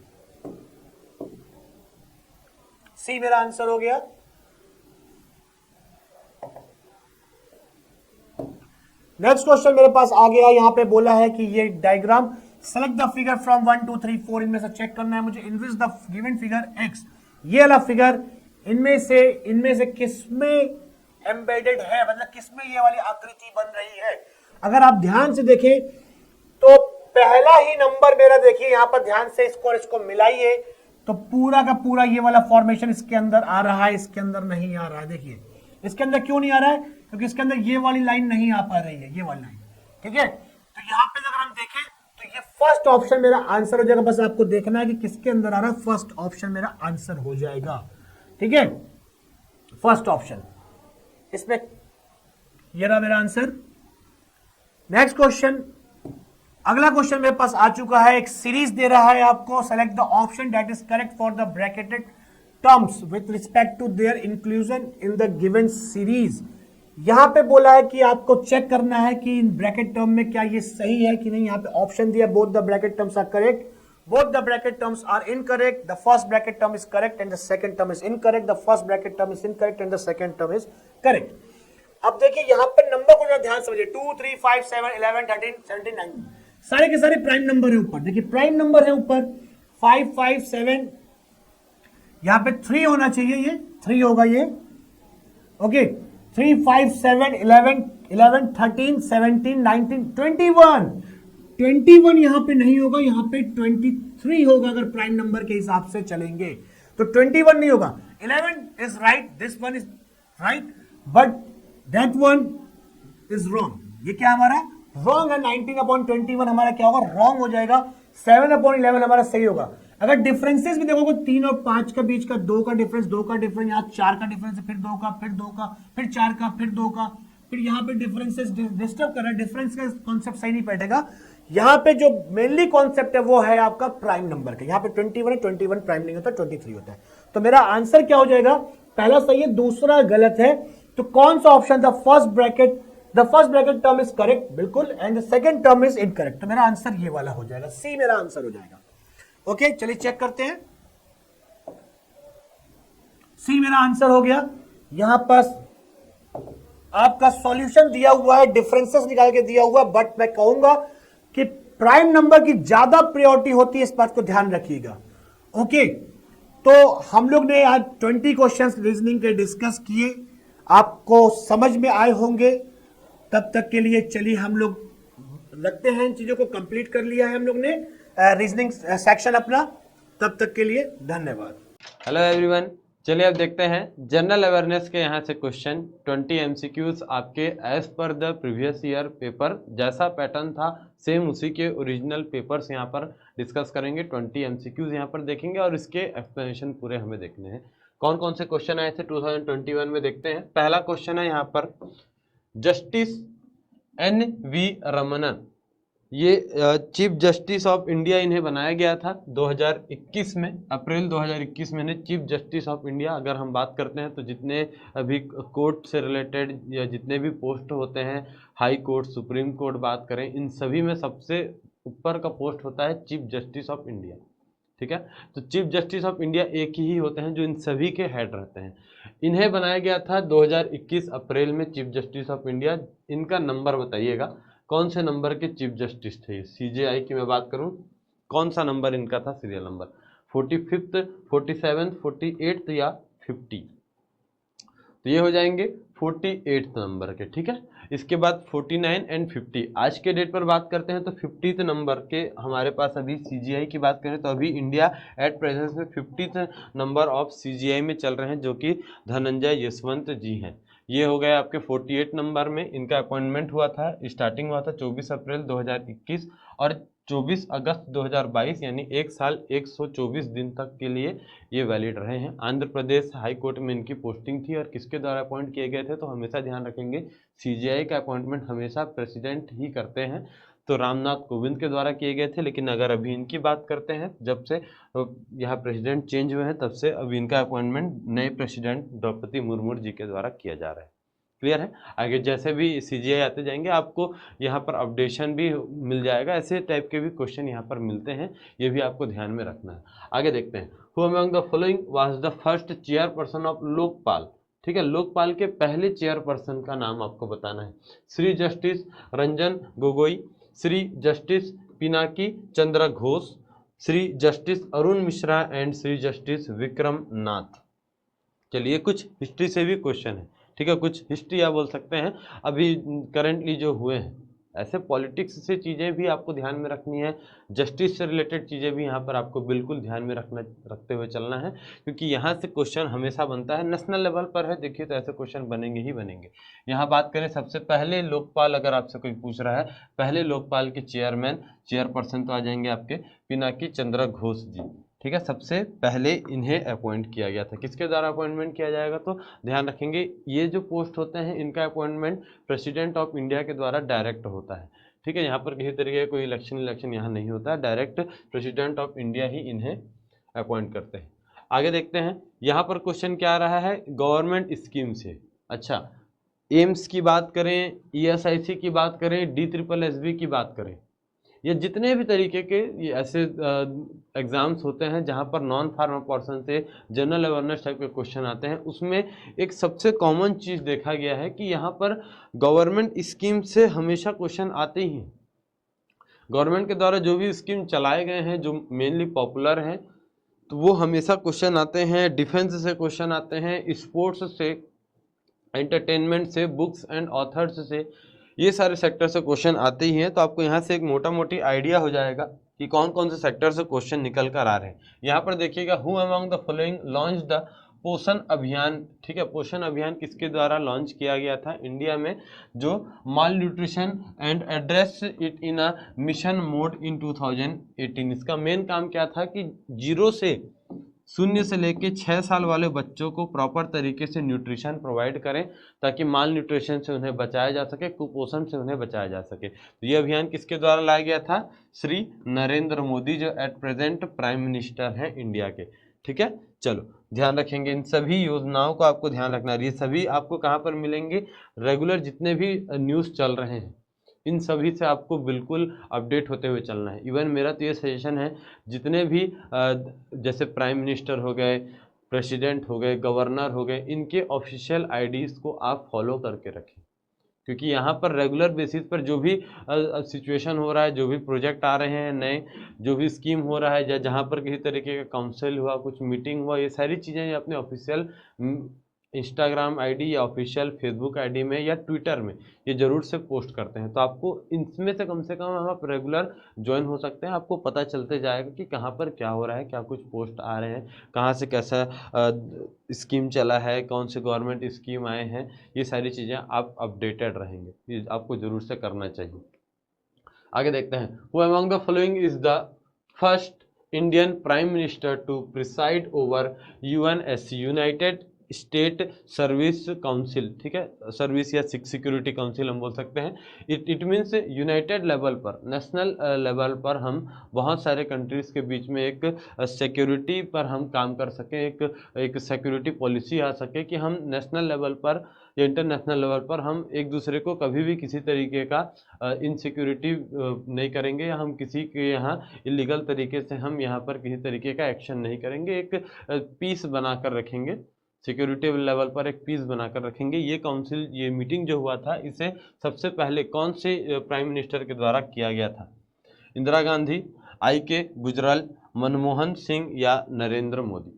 मेरा आंसर हो गया। नेक्स्ट क्वेश्चन मेरे पास आ गया, यहां पे बोला है कि ये diagram, select the figure from 1 2 3 4, इनमें से चेक करना है मुझे, इनविच द गिवन फिगर एक्स, ये वाला फिगर इनमें से किसमें एम्बेडेड है, मतलब किसमें ये वाली आकृति बन रही है। अगर आप ध्यान से देखें तो पहला ही नंबर मेरा, देखिए यहां पर ध्यान से इसको मिलाइए, तो पूरा का पूरा ये वाला फॉर्मेशन इसके अंदर आ रहा है, इसके अंदर नहीं आ रहा है। देखिए इसके अंदर क्यों नहीं आ रहा है, क्योंकि इसके अंदर ये वाली लाइन नहीं आ पा रही है, ये वाली लाइन, ठीक है। तो यहां पे अगर हम देखें तो ये फर्स्ट ऑप्शन मेरा आंसर हो जाएगा। बस आपको देखना है कि किसके अंदर आ रहा है, फर्स्ट ऑप्शन मेरा आंसर हो जाएगा, ठीक है, फर्स्ट ऑप्शन इसमें, ये रहा मेरा आंसर। नेक्स्ट क्वेश्चन, अगला क्वेश्चन मेरे पास आ चुका है, एक सीरीज दे रहा है आपको, select the option that is correct for the bracketed terms with respect to their inclusion in the given series. यहां पे बोला है कि आपको चेक करना है कि इन ब्रैकेट टर्म में क्या ये सही है कि नहीं। यहां पे ऑप्शन दिया, both the bracket terms are correct, both the bracket terms are incorrect, the first bracket term is correct and the second term is incorrect, the first bracket term is incorrect and the second term is correct। अब देखिए यहां पर number को ध्यान समझिए, 2 3 5 7 11 13 17 19 सारे के सारे प्राइम नंबर है ऊपर, देखिए प्राइम नंबर है ऊपर 5 5 7, यहां पे 3 होना चाहिए, ये 3 होगा ये, ओके, 3 5 7 11 11 13 17 19 21 यहां पे नहीं होगा, यहां पे 23 होगा अगर प्राइम नंबर के हिसाब से चलेंगे, तो 21 नहीं होगा। 11 is right, this one is right, but that one is wrong. ये क्या हमारा रॉन्ग है, 19/21 हमारा क्या होगा, रॉन्ग हो जाएगा। 7/11 हमारा सही होगा। अगर डिफरेंसेस भी देखोगे 3 और 5 का बीच का 2 का डिफरेंस, 2 का डिफरेंस, यहाँ 4 का डिफरेंस, फिर 2 का, फिर 2 का, फिर 4 का, फिर 2 का, फिर यहाँ पे डिफरेंसेस डिस्टर्ब कर रहा है, डिफरेंस का कॉन्सेप्ट सही नहीं बैठेगा। यहाँ पे जो मेनली कॉन्सेप्ट है वो है आपका प्राइम नंबर का। यहाँ पे 21 है, 21 प्राइम नहीं होता, 23 होता है। तो मेरा आंसर क्या हो जाएगा, पहला सही है, दूसरा गलत है। तो कौन सा option, the first bracket term is correct, बिल्कुल, and the second term is incorrect. तो मेरा आंसर ये वाला हो जाएगा, सी मेरा आंसर हो जाएगा। ओके, चलिए चेक करते हैं, सी मेरा आंसर हो गया। यहां पर आपका सॉल्यूशन दिया हुआ है, डिफरेंसेस निकाल के दिया हुआ, बट मैं कहूंगा कि प्राइम नंबर की ज्यादा प्रायोरिटी होती है, इस बात को ध्यान रखिएगा। ओके, तो हम लोग ने आज 20 क्वेश्चंस रीजनिंग के डिस्कस किए, आपको समझ में आए होंगे। तब तक के लिए चलिए हम लोग रखते हैं, इन चीजों को कंप्लीट कर लिया है हम लोग ने रीजनिंग सेक्शन अपना। तब तक के लिए धन्यवाद। हेलो एवरीवन, चलिए अब देखते हैं जनरल अवेयरनेस के यहाँ से क्वेश्चन 20 MCQs आपके as per the previous year paper, जैसा पैटर्न था सेम उसी के ओरिजिनल पेपर्स यहाँ पर डिस्कस करेंगे। 20 MCQs यहाँ पर देखेंगे और इसके एक्सप्लेनेशन पूरे हमें देखने हैं। कौन कौन से क्वेश्चन आए थे 2021 में देखते हैं। पहला क्वेश्चन है यहाँ पर, जस्टिस NV रमनन, ये चीफ जस्टिस ऑफ इंडिया इन्हें बनाया गया था 2021 में, अप्रैल 2021 में इन्हें चीफ जस्टिस ऑफ इंडिया। अगर हम बात करते हैं तो जितने अभी कोर्ट से रिलेटेड या जितने भी पोस्ट होते हैं, हाई कोर्ट, सुप्रीम कोर्ट बात करें, इन सभी में सबसे ऊपर का पोस्ट होता है चीफ जस्टिस ऑफ इंडिया। ठीक है, तो चीफ जस्टिस ऑफ इंडिया एक ही होते हैं जो इन सभी के हेड रहते हैं। इन्हें बनाया गया था 2021 अप्रैल में चीफ जस्टिस ऑफ इंडिया। इनका नंबर बताइएगा, कौन से नंबर के चीफ जस्टिस थे। CJI की मैं बात करूं, कौन सा नंबर इनका था, serial number 45th, 47th, 48th या 50। तो ये हो जाएंगे 48th नंबर के। ठीक है, इसके बाद 49 एंड 50। आज के डेट पर बात करते हैं तो 50th नंबर के हमारे पास अभी CJI की बात करें तो अभी इंडिया एट प्रेजेंट में 50th नंबर ऑफ CJI में चल रहे हैं, जो कि धनंजय यशवंत जी हैं। ये हो गए आपके 48 नंबर में। इनका अपॉइंटमेंट हुआ था, स्टार्टिंग हुआ था 24 अप्रैल 2021 और 24 अगस्त 2022, यानी एक साल 124 दिन तक के लिए ये वैलिड रहे हैं। आंध्र प्रदेश हाई कोर्ट में इनकी पोस्टिंग थी और किसके द्वारा अपॉइंट किए गए थे, तो हमेशा ध्यान रखेंगे CJI का अपॉइंटमेंट हमेशा प्रेसिडेंट ही करते हैं, तो रामनाथ कोविंद के द्वारा किए गए थे। लेकिन अगर अभी इनकी बात करते हैं, जब से यहाँ प्रेसिडेंट चेंज हुए हैं तब से अभी इनका अपॉइंटमेंट नए प्रेसिडेंट द्रौपदी मुर्मू जी के द्वारा किया जा रहा है। क्लियर है। आगे जैसे भी CJI आते जाएंगे आपको यहाँ पर अपडेशन भी मिल जाएगा, ऐसे टाइप के भी क्वेश्चन यहाँ पर मिलते हैं, ये भी आपको ध्यान में रखना है। आगे देखते हैं, who among the following was the first chairperson of Lokpal. ठीक है, लोकपाल के पहले चेयरपर्सन का नाम आपको बताना है। Shri justice Ranjan Gogoi, Shri justice Pinaki Chandra Ghosh, Shri justice Arun Mishra and Shri justice Vikram Nath. चलिए कुछ हिस्ट्री से भी क्वेश्चन है। ठीक है, कुछ हिस्ट्री आप बोल सकते हैं अभी करेंटली जो हुए हैं। ऐसे पॉलिटिक्स से चीज़ें भी आपको ध्यान में रखनी है, जस्टिस से रिलेटेड चीज़ें भी यहाँ पर आपको बिल्कुल ध्यान में रखते हुए चलना है, क्योंकि यहाँ से क्वेश्चन हमेशा बनता है। नेशनल लेवल पर है देखिए तो ऐसे क्वेश्चन बनेंगे ही बनेंगे। यहाँ बात करें सबसे पहले लोकपाल, अगर आपसे कोई पूछ रहा है, पहले लोकपाल के चेयरपर्सन तो आ जाएंगे आपके पिनाकी चंद्र घोष जी। ठीक है, सबसे पहले इन्हें अपॉइंट किया गया था। किसके द्वारा अपॉइंटमेंट किया जाएगा, तो ध्यान रखेंगे ये जो पोस्ट होते हैं इनका अपॉइंटमेंट प्रेसिडेंट ऑफ इंडिया के द्वारा डायरेक्ट होता है। ठीक है, यहाँ पर किसी तरीके का कोई इलेक्शन यहाँ नहीं होता है, डायरेक्ट प्रेसिडेंट ऑफ इंडिया ही इन्हें अपॉइंट करते हैं। आगे देखते हैं, यहाँ पर क्वेश्चन क्या आ रहा है, गवर्नमेंट स्कीम से। अच्छा, एम्स की बात करें, ESIC की बात करें, DSSB की बात करें, ये जितने भी तरीके के ये ऐसे एग्ज़ाम्स होते हैं जहाँ पर नॉन फार्मर पर्सन से जनरल अवेयरनेस टाइप के क्वेश्चन आते हैं, उसमें एक सबसे कॉमन चीज़ देखा गया है कि यहाँ पर गवर्नमेंट स्कीम से हमेशा क्वेश्चन आते ही हैं। गवर्नमेंट के द्वारा जो भी स्कीम चलाए गए हैं जो मेनली पॉपुलर हैं, तो वो हमेशा क्वेश्चन आते हैं। डिफेंस से क्वेश्चन आते हैं, स्पोर्ट्स से, एंटरटेनमेंट से, बुक्स एंड ऑथर्स से, ये सारे सेक्टर से क्वेश्चन आते ही हैं। तो आपको यहाँ से एक मोटा मोटी आइडिया हो जाएगा कि कौन कौन से सेक्टर से क्वेश्चन निकल कर आ रहे हैं। यहाँ पर देखिएगा, who among the following launch the पोषण अभियान। ठीक है, पोषण अभियान किसके द्वारा लॉन्च किया गया था इंडिया में, जो malnutrition and address it in a mission mode in 2018। इसका मेन काम क्या था कि 0 से लेके 6 साल वाले बच्चों को प्रॉपर तरीके से न्यूट्रिशन प्रोवाइड करें, ताकि माल न्यूट्रिशन से उन्हें बचाया जा सके, कुपोषण से उन्हें बचाया जा सके। तो ये अभियान किसके द्वारा लाया गया था, श्री नरेंद्र मोदी, जो एट प्रेजेंट प्राइम मिनिस्टर हैं इंडिया के। ठीक है, चलो ध्यान रखेंगे इन सभी योजनाओं को, आपको ध्यान रखना है। ये सभी आपको कहाँ पर मिलेंगे, रेगुलर जितने भी न्यूज़ चल रहे हैं इन सभी से आपको बिल्कुल अपडेट होते हुए चलना है। इवन मेरा तो ये सजेशन है, जितने भी जैसे प्राइम मिनिस्टर हो गए, प्रेसिडेंट हो गए, गवर्नर हो गए, इनके ऑफिशियल आईडीज़ को आप फॉलो करके रखें, क्योंकि यहाँ पर रेगुलर बेसिस पर जो भी सिचुएशन हो रहा है, जो भी प्रोजेक्ट आ रहे हैं नए, जो भी स्कीम हो रहा है, या जहाँ पर किसी तरीके का काउंसिल हुआ, कुछ मीटिंग हुआ, ये सारी चीज़ें अपने ऑफिशियल इंस्टाग्राम आईडी या ऑफिशियल फेसबुक आईडी में या ट्विटर में ये जरूर से पोस्ट करते हैं। तो आपको इनमें से कम आप रेगुलर ज्वाइन हो सकते हैं, आपको पता चलते जाएगा कि कहाँ पर क्या हो रहा है, क्या कुछ पोस्ट आ रहे हैं, कहाँ से कैसा स्कीम चला है, कौन से गवर्नमेंट स्कीम आए हैं, ये सारी चीज़ें आप अपडेटेड रहेंगे, ये आपको ज़रूर से करना चाहिए। आगे देखते हैं, who among the following is the first Indian prime minister to preside over UNSC United State Service Council, ठीक है, सर्विस या सिक्योरिटी काउंसिल हम बोल सकते हैं। इट मीन्स यूनाइटेड लेवल पर, नेशनल लेवल पर हम बहुत सारे कंट्रीज़ के बीच में एक सिक्योरिटी पर हम काम कर सकें, एक सिक्योरिटी पॉलिसी आ सके कि हम नेशनल लेवल पर या इंटरनेशनल लेवल पर हम एक दूसरे को कभी भी किसी तरीके का इनसिक्योरिटी नहीं करेंगे, या हम किसी के यहाँ इलीगल तरीके से हम यहाँ पर किसी तरीके का एक्शन नहीं करेंगे, एक पीस बनाकर रखेंगे, सिक्योरिटी लेवल पर एक पीस बनाकर रखेंगे। ये काउंसिल, ये मीटिंग जो हुआ था, इसे सबसे पहले कौन से प्राइम मिनिस्टर के द्वारा किया गया था? इंदिरा गांधी, IK गुजराल, मनमोहन सिंह या नरेंद्र मोदी?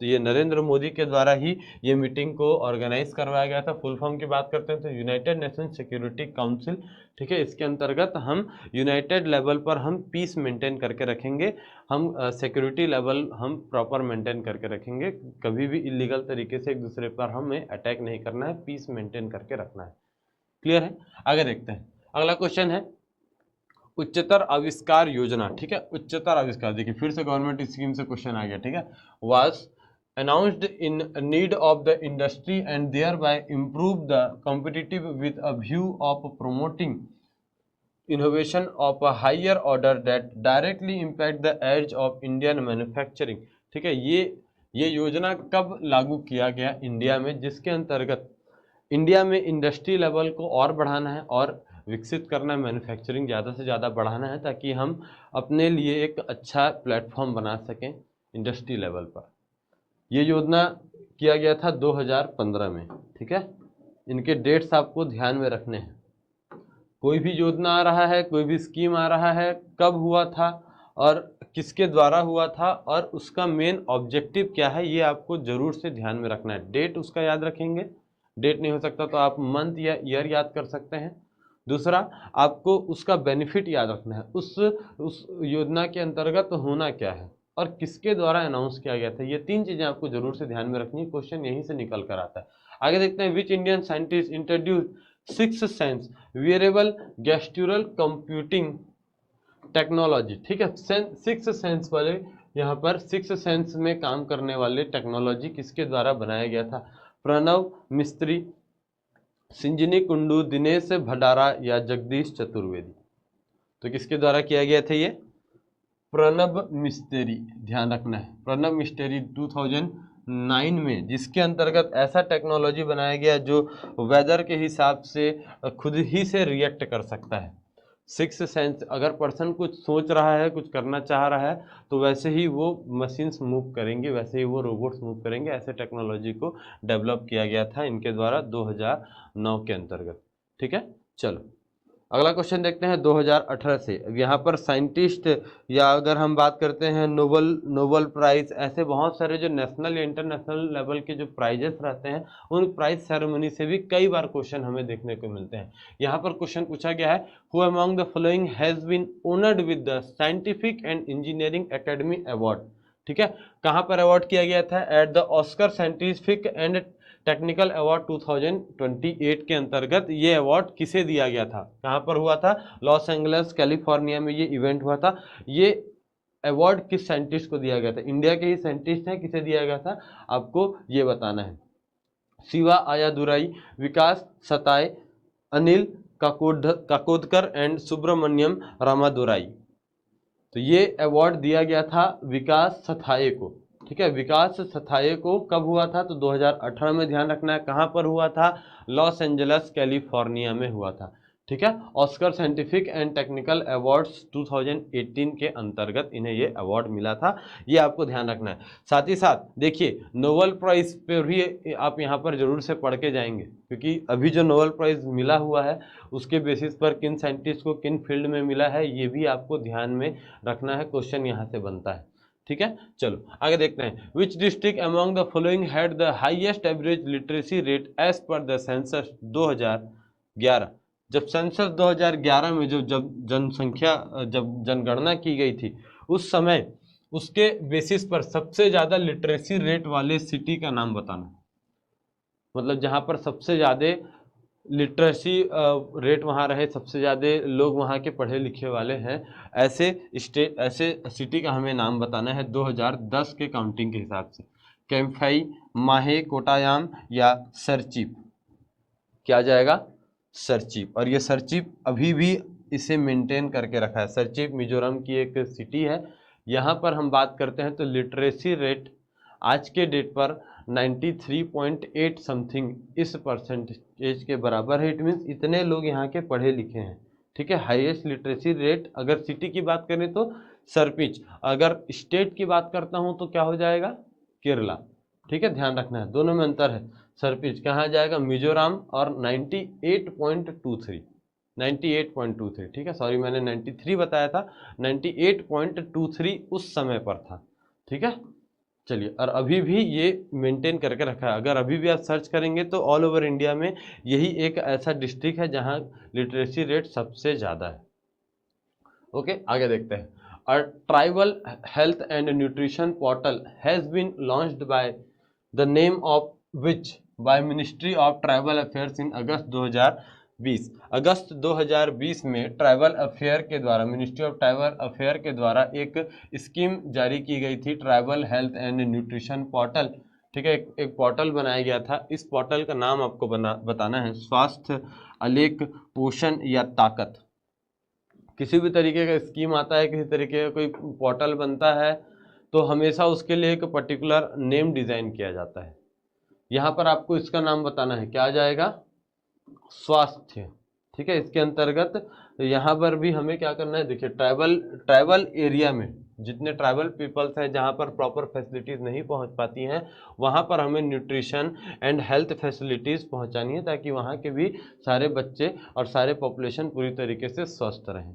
तो ये नरेंद्र मोदी के द्वारा ही ये मीटिंग को ऑर्गेनाइज करवाया गया था। फुल फॉर्म की बात करते हैं तो यूनाइटेड नेशन सिक्योरिटी काउंसिल, ठीक है। इसके अंतर्गत हम यूनाइटेड लेवल पर हम पीस मेंटेन करके रखेंगे, हम सिक्योरिटी लेवल हम प्रॉपर मेंटेन करके रखेंगे, कभी भी इलीगल तरीके से एक दूसरे पर हमें अटैक नहीं करना है, पीस मेंटेन करके रखना है। क्लियर है? आगे देखते हैं, अगला क्वेश्चन है उच्चतर आविष्कार योजना, ठीक है। उच्चतर आविष्कार, देखिए फिर से गवर्नमेंट स्कीम से क्वेश्चन आ गया, ठीक है। Was announced in need of the industry and thereby improve the competitive with a view of promoting innovation of a higher order that directly impact the edge of Indian manufacturing, ठीक है। ये योजना कब लागू किया गया इंडिया में, जिसके अंतर्गत इंडिया में इंडस्ट्री लेवल को और बढ़ाना है और विकसित करना है, मैन्युफैक्चरिंग ज़्यादा से ज़्यादा बढ़ाना है, ताकि हम अपने लिए एक अच्छा प्लेटफॉर्म बना सकें इंडस्ट्री लेवल पर। ये योजना किया गया था 2015 में, ठीक है। इनके डेट्स आपको ध्यान में रखने हैं। कोई भी योजना आ रहा है, कोई भी स्कीम आ रहा है, कब हुआ था और किसके द्वारा हुआ था और उसका मेन ऑब्जेक्टिव क्या है, ये आपको ज़रूर से ध्यान में रखना है। डेट उसका याद रखेंगे, डेट नहीं हो सकता तो आप मंथ या ईयर याद कर सकते हैं। दूसरा, आपको उसका बेनिफिट याद रखना है, उस योजना के अंतर्गत होना क्या है और किसके द्वारा अनाउंस किया गया था। ये तीन चीज़ें आपको जरूर से ध्यान में रखनी है, क्वेश्चन यहीं से निकल कर आता है। आगे देखते हैं, which Indian scientist introduce six sense variable gestural computing technology, ठीक है। सिक्स सेंस वाले, यहाँ पर सिक्स सेंस में काम करने वाले टेक्नोलॉजी किसके द्वारा बनाया गया था? प्रणव मिस्त्री, संजीनी कुंडू, दिनेश भंडारा या जगदीश चतुर्वेदी? तो किसके द्वारा किया गया था ये? प्रणब मिस्त्री, ध्यान रखना है, प्रणब मिस्त्री 2009 में, जिसके अंतर्गत ऐसा टेक्नोलॉजी बनाया गया जो वेदर के हिसाब से खुद ही से रिएक्ट कर सकता है। सिक्स सेंस, अगर पर्सन कुछ सोच रहा है, कुछ करना चाह रहा है, तो वैसे ही वो मशीन्स मूव करेंगे, वैसे ही वो रोबोट्स मूव करेंगे। ऐसे टेक्नोलॉजी को डेवलप किया गया था इनके द्वारा 2009 के अंतर्गत, ठीक है। चलो अगला क्वेश्चन देखते हैं 2018 से। अब यहाँ पर साइंटिस्ट, या अगर हम बात करते हैं नोबल प्राइज, ऐसे बहुत सारे जो नेशनल या इंटरनेशनल लेवल के जो प्राइजेस रहते हैं, उन प्राइज सेरेमनी से भी कई बार क्वेश्चन हमें देखने को मिलते हैं। यहाँ पर क्वेश्चन पूछा गया है, who among the following has been honoured with the scientific and engineering academy award, ठीक है। कहाँ पर अवार्ड किया गया था? At the Oscar scientific and technical award 2028 के अंतर्गत ये अवार्ड किसे दिया गया था? कहाँ पर हुआ था? लॉस एंजल्स कैलिफोर्निया में ये इवेंट हुआ था। ये अवार्ड किस साइंटिस्ट को दिया गया था? इंडिया के ही साइंटिस्ट हैं, किसे दिया गया था आपको ये बताना है। शिवा आयादुराई, विकास सताय, अनिल काकोदकर एंड सुब्रमण्यम रामादुराई। तो ये अवार्ड दिया गया था विकास सथाये को, ठीक है। विकास सथाये को कब हुआ था? तो 2018 में, ध्यान रखना है। कहाँ पर हुआ था? लॉस एंजल्स कैलिफोर्निया में हुआ था, ठीक है। Oscar scientific and technical awards 2018 के अंतर्गत इन्हें ये अवार्ड मिला था, ये आपको ध्यान रखना है। साथ ही साथ देखिए, नोबेल प्राइज पर भी आप यहाँ पर जरूर से पढ़ के जाएंगे, क्योंकि अभी जो नोबेल प्राइज मिला हुआ है उसके बेसिस पर किन साइंटिस्ट को किन फील्ड में मिला है, ये भी आपको ध्यान में रखना है, क्वेश्चन यहाँ से बनता है, ठीक है। चलो आगे देखते हैं, which district among the following had the highest average literacy rate as per the census 2011। जब सेंसस 2011 में जब जनसंख्या जब जनगणना की गई थी उस समय उसके बेसिस पर सबसे ज़्यादा लिटरेसी रेट वाले सिटी का नाम बताना, मतलब जहाँ पर सबसे ज़्यादा लिटरेसी रेट वहाँ रहे, सबसे ज़्यादा लोग वहाँ के पढ़े लिखे वाले हैं, ऐसे ऐसे सिटी का हमें नाम बताना है 2010 के काउंटिंग के हिसाब से। कैम्फाई, माहे, कोटायाम या सरचिप? क्या जाएगा? सरचिप। और ये सरचिप अभी भी इसे मेंटेन करके रखा है। सरचिप मिजोरम की एक सिटी है। यहाँ पर हम बात करते हैं तो लिटरेसी रेट आज के डेट पर 93.8 समथिंग इस परसेंटेज के बराबर है। इट मीन्स इतने लोग यहाँ के पढ़े लिखे हैं, ठीक है। हाईएस्ट लिटरेसी रेट अगर सिटी की बात करें तो सरपिच, अगर स्टेट की बात करता हूँ तो क्या हो जाएगा? केरला, ठीक है, ध्यान रखना है, दोनों में अंतर है। सरपिच कहाँ जाएगा? मिजोरम, और 98.23 98.23, ठीक है, सॉरी मैंने 93 बताया था, 98.23 उस समय पर था, ठीक है। चलिए, और अभी भी ये मेंटेन करके रखा है। अगर अभी भी आप सर्च करेंगे तो ऑल ओवर इंडिया में यही एक ऐसा डिस्ट्रिक्ट है जहां लिटरेसी रेट सबसे ज़्यादा है। ओके, आगे देखते हैं। और tribal health and nutrition portal has been launched by the name of which by ministry of tribal affairs in August 2020। अगस्त 2020 में ट्राइबल अफेयर के द्वारा, मिनिस्ट्री ऑफ ट्राइबल अफेयर के द्वारा एक स्कीम जारी की गई थी, tribal health and nutrition portal, ठीक है। एक पोर्टल बनाया गया था। इस पोर्टल का नाम आपको बताना है स्वास्थ्य, अलेख, पोषण या ताकत। किसी भी तरीके का स्कीम आता है, किसी तरीके का कोई पोर्टल बनता है तो हमेशा उसके लिए एक पर्टिकुलर नेम डिज़ाइन किया जाता है। यहाँ पर आपको इसका नाम बताना है, क्या आ जाएगा? स्वास्थ्य, ठीक है। इसके अंतर्गत यहाँ पर भी हमें क्या करना है, देखिए ट्राइबल एरिया में जितने ट्राइबल पीपल्स हैं जहाँ पर प्रॉपर फैसिलिटीज़ नहीं पहुँच पाती हैं वहाँ पर हमें न्यूट्रिशन एंड हेल्थ फैसिलिटीज़ पहुँचानी है ताकि वहाँ के भी सारे बच्चे और सारे पॉपुलेशन पूरी तरीके से स्वस्थ रहें,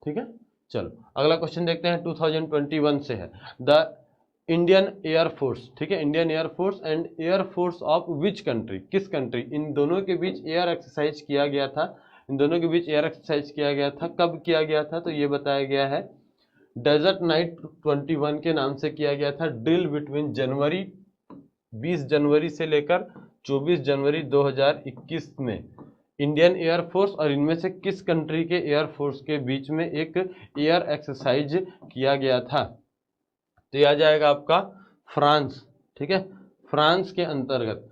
ठीक है। चलो अगला क्वेश्चन देखते हैं, 2021 से है। द इंडियन एयरफोर्स, ठीक है, Indian air force and air force of which country, किस कंट्री, इन दोनों के बीच एयर एक्सरसाइज किया गया था। इन दोनों के बीच एयर एक्सरसाइज किया गया था, कब किया गया था? तो ये बताया गया है डेजर्ट नाइट 21 के नाम से किया गया था। ड्रिल बिटवीन जनवरी 20 जनवरी से लेकर 24 जनवरी 2021 में इंडियन एयरफोर्स और इनमें से किस कंट्री के एयरफोर्स के बीच में एक एयर एक्सरसाइज किया गया था? तो यह आ जाएगा आपका फ्रांस, ठीक है। फ्रांस के अंतर्गत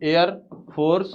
एयर फोर्स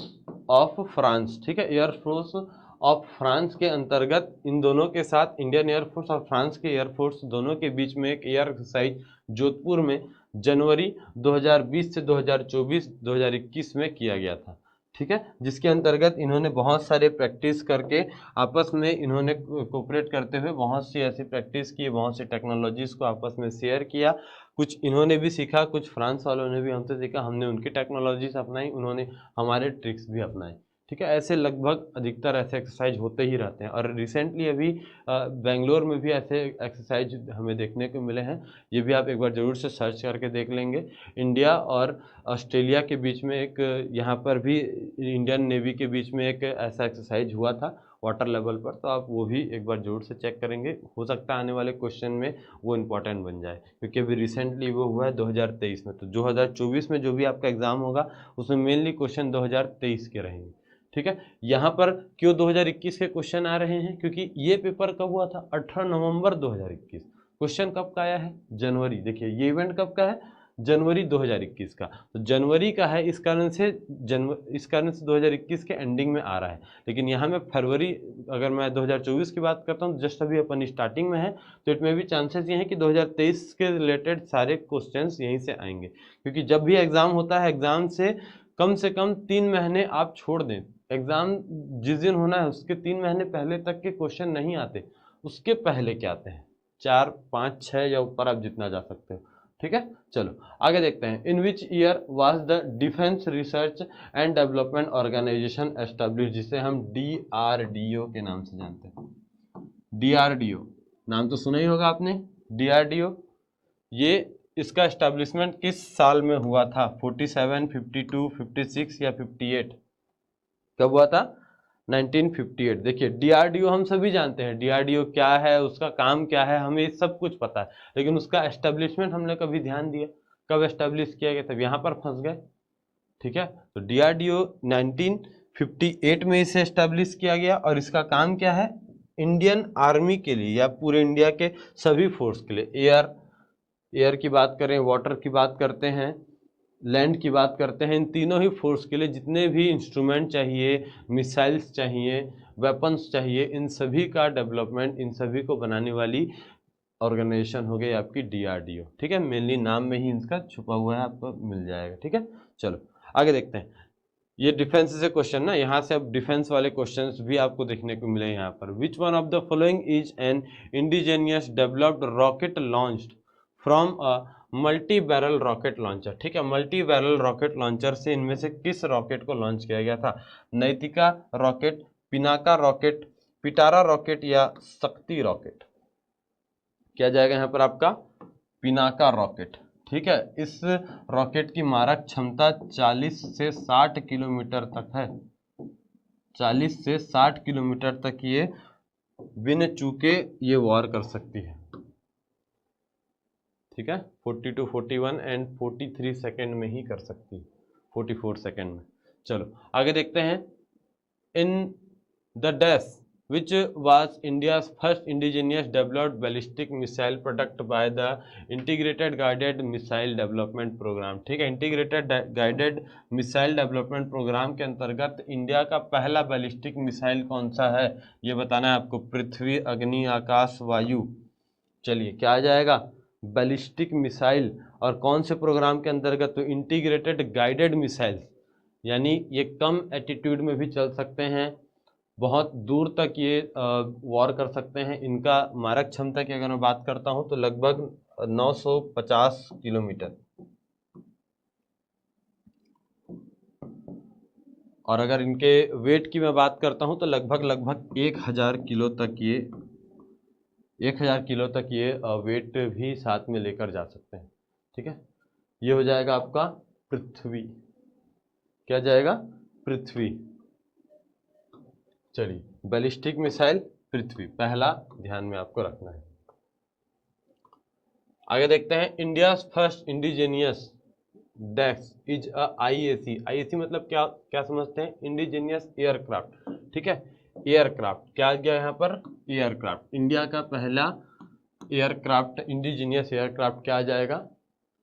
ऑफ फ्रांस, ठीक है, एयर फोर्स ऑफ फ्रांस के अंतर्गत इन दोनों के साथ इंडियन एयरफोर्स और फ्रांस के एयरफोर्स दोनों के बीच में एक एयर एक्सरसाइज जोधपुर में जनवरी 2020 से 2021 में किया गया था, ठीक है। जिसके अंतर्गत इन्होंने बहुत सारे प्रैक्टिस करके आपस में इन्होंने कोऑपरेट करते हुए बहुत सी ऐसी प्रैक्टिस की, बहुत सी टेक्नोलॉजीज़ को आपस में शेयर किया। कुछ इन्होंने भी सीखा, कुछ फ्रांस वालों ने भी हमसे सीखा, हमने उनकी टेक्नोलॉजीज अपनाई, उन्होंने हमारे ट्रिक्स भी अपनाए, ठीक है। ऐसे लगभग अधिकतर ऐसे एक्सरसाइज होते ही रहते हैं और रिसेंटली अभी बेंगलोर में भी ऐसे एक्सरसाइज हमें देखने को मिले हैं। ये भी आप एक बार ज़रूर से सर्च करके देख लेंगे। इंडिया और ऑस्ट्रेलिया के बीच में एक, यहाँ पर भी इंडियन नेवी के बीच में एक ऐसा एक्सरसाइज हुआ था वाटर लेवल पर, तो आप वो भी एक बार जरूर से चेक करेंगे। हो सकता है आने वाले क्वेश्चन में वो इम्पोर्टेंट बन जाए क्योंकि अभी रिसेंटली वो हुआ है 2023 में। तो 2024 में जो भी आपका एग्ज़ाम होगा उसमें मेनली क्वेश्चन 2023 के रहेंगे, ठीक है। यहाँ पर क्यों 2021 के क्वेश्चन आ रहे हैं? क्योंकि ये पेपर कब हुआ था? 18 नवंबर 2021। क्वेश्चन कब का आया है? जनवरी। देखिए ये इवेंट कब का है? जनवरी 2021 का। तो जनवरी का है, इस कारण से 2021 के एंडिंग में आ रहा है। लेकिन यहाँ में फरवरी, अगर मैं 2024 की बात करता हूँ, जस्ट अभी अपन स्टार्टिंग में है, तो इट में भी चांसेस ये हैं कि 2023 के रिलेटेड सारे क्वेश्चंस यहीं से आएंगे। क्योंकि जब भी एग्ज़ाम होता है, एग्ज़ाम से कम 3 महीने आप छोड़ दें। एग्ज़ाम जिस दिन होना है उसके 3 महीने पहले तक के क्वेश्चन नहीं आते, उसके पहले क्या आते हैं? 4, 5, 6 या ऊपर आप जितना जा सकते हो, ठीक है। चलो आगे देखते हैं। In which year was the defence research and development organisation establish, जिसे हम DRDO के नाम से जानते हैं। DRDO नाम तो सुना ही होगा आपने, DRDO। ये इसका एस्टेब्लिशमेंट किस साल में हुआ था? 47, 52, 56 या 58? कब हुआ था? 1958। देखिए डीआरडीओ हम सभी जानते हैं, डीआरडीओ क्या है, उसका काम क्या है, हमें ये सब कुछ पता है, लेकिन उसका एस्टेब्लिशमेंट हमने कभी ध्यान दिया? कब एस्टेब्लिश किया गया? तब यहाँ पर फंस गए। ठीक है, तो डीआरडीओ 1958 में इसे एस्टेब्लिश किया गया और इसका काम क्या है? इंडियन आर्मी के लिए या पूरे इंडिया के सभी फोर्स के लिए, एयर की बात करें, वाटर की बात करते हैं, लैंड की बात करते हैं, इन तीनों ही फोर्स के लिए जितने भी इंस्ट्रूमेंट चाहिए, मिसाइल्स चाहिए, वेपन्स चाहिए, इन सभी का डेवलपमेंट, इन सभी को बनाने वाली ऑर्गेनाइजेशन हो गई आपकी डीआरडीओ। ठीक है, मेनली नाम में ही इसका छुपा हुआ है, आपको मिल जाएगा। ठीक है, चलो आगे देखते हैं। ये डिफेंस से क्वेश्चन ना, यहाँ से अब डिफेंस वाले क्वेश्चंस भी आपको देखने को मिले यहाँ पर। Which one of the following is an indigenous developed rocket launched from a multi barrel rocket launcher? ठीक है, मल्टी बैरल रॉकेट लॉन्चर से इनमें से किस रॉकेट को लॉन्च किया गया था? नैतिका रॉकेट, पिनाका रॉकेट, पिटारा रॉकेट या शक्ति रॉकेट? क्या जाएगा यहाँ पर आपका? पिनाका रॉकेट। ठीक है, इस रॉकेट की मारक क्षमता 40 से 60 किलोमीटर तक है। 40 से 60 किलोमीटर तक ये बिन चूके ये वॉर कर सकती है। ठीक है, 42, 41 एंड 43 सेकेंड में ही कर सकती है, 44 सेकेंड में। चलो आगे देखते हैं। In the dash which was India's first indigenous developed ballistic missile product by the Integrated Guided Missile Development Program? ठीक है, integrated guided missile development programme के अंतर्गत इंडिया का पहला बैलिस्टिक मिसाइल कौन सा है, ये बताना है आपको। पृथ्वी, अग्नि, आकाश, वायु। चलिए क्या आ जाएगा? Ballistic missile. और कौन से प्रोग्राम के अंतर्गत? तो इंटीग्रेटेड गाइडेड मिसाइल, यानी ये कम एटीट्यूड में भी चल सकते हैं, बहुत दूर तक ये वॉर कर सकते हैं। इनका मारक क्षमता की अगर मैं बात करता हूं तो लगभग 950 किलोमीटर, और अगर इनके वेट की मैं बात करता हूं तो लगभग 1000 किलो तक ये 1000 किलो तक ये वेट भी साथ में लेकर जा सकते हैं। ठीक है, ये हो जाएगा आपका पृथ्वी। क्या जाएगा? पृथ्वी। चलिए, बैलिस्टिक मिसाइल पृथ्वी पहला ध्यान में आपको रखना है। आगे देखते हैं। India first indigenous dash is a IAC. IAC मतलब क्या क्या समझते हैं? Indigenous aircraft. ठीक है, एयरक्राफ्ट क्या गया यहाँ पर? एयरक्राफ्ट। इंडिया का पहला एयरक्राफ्ट, इंडिजीनियस एयरक्राफ्ट क्या आ जाएगा?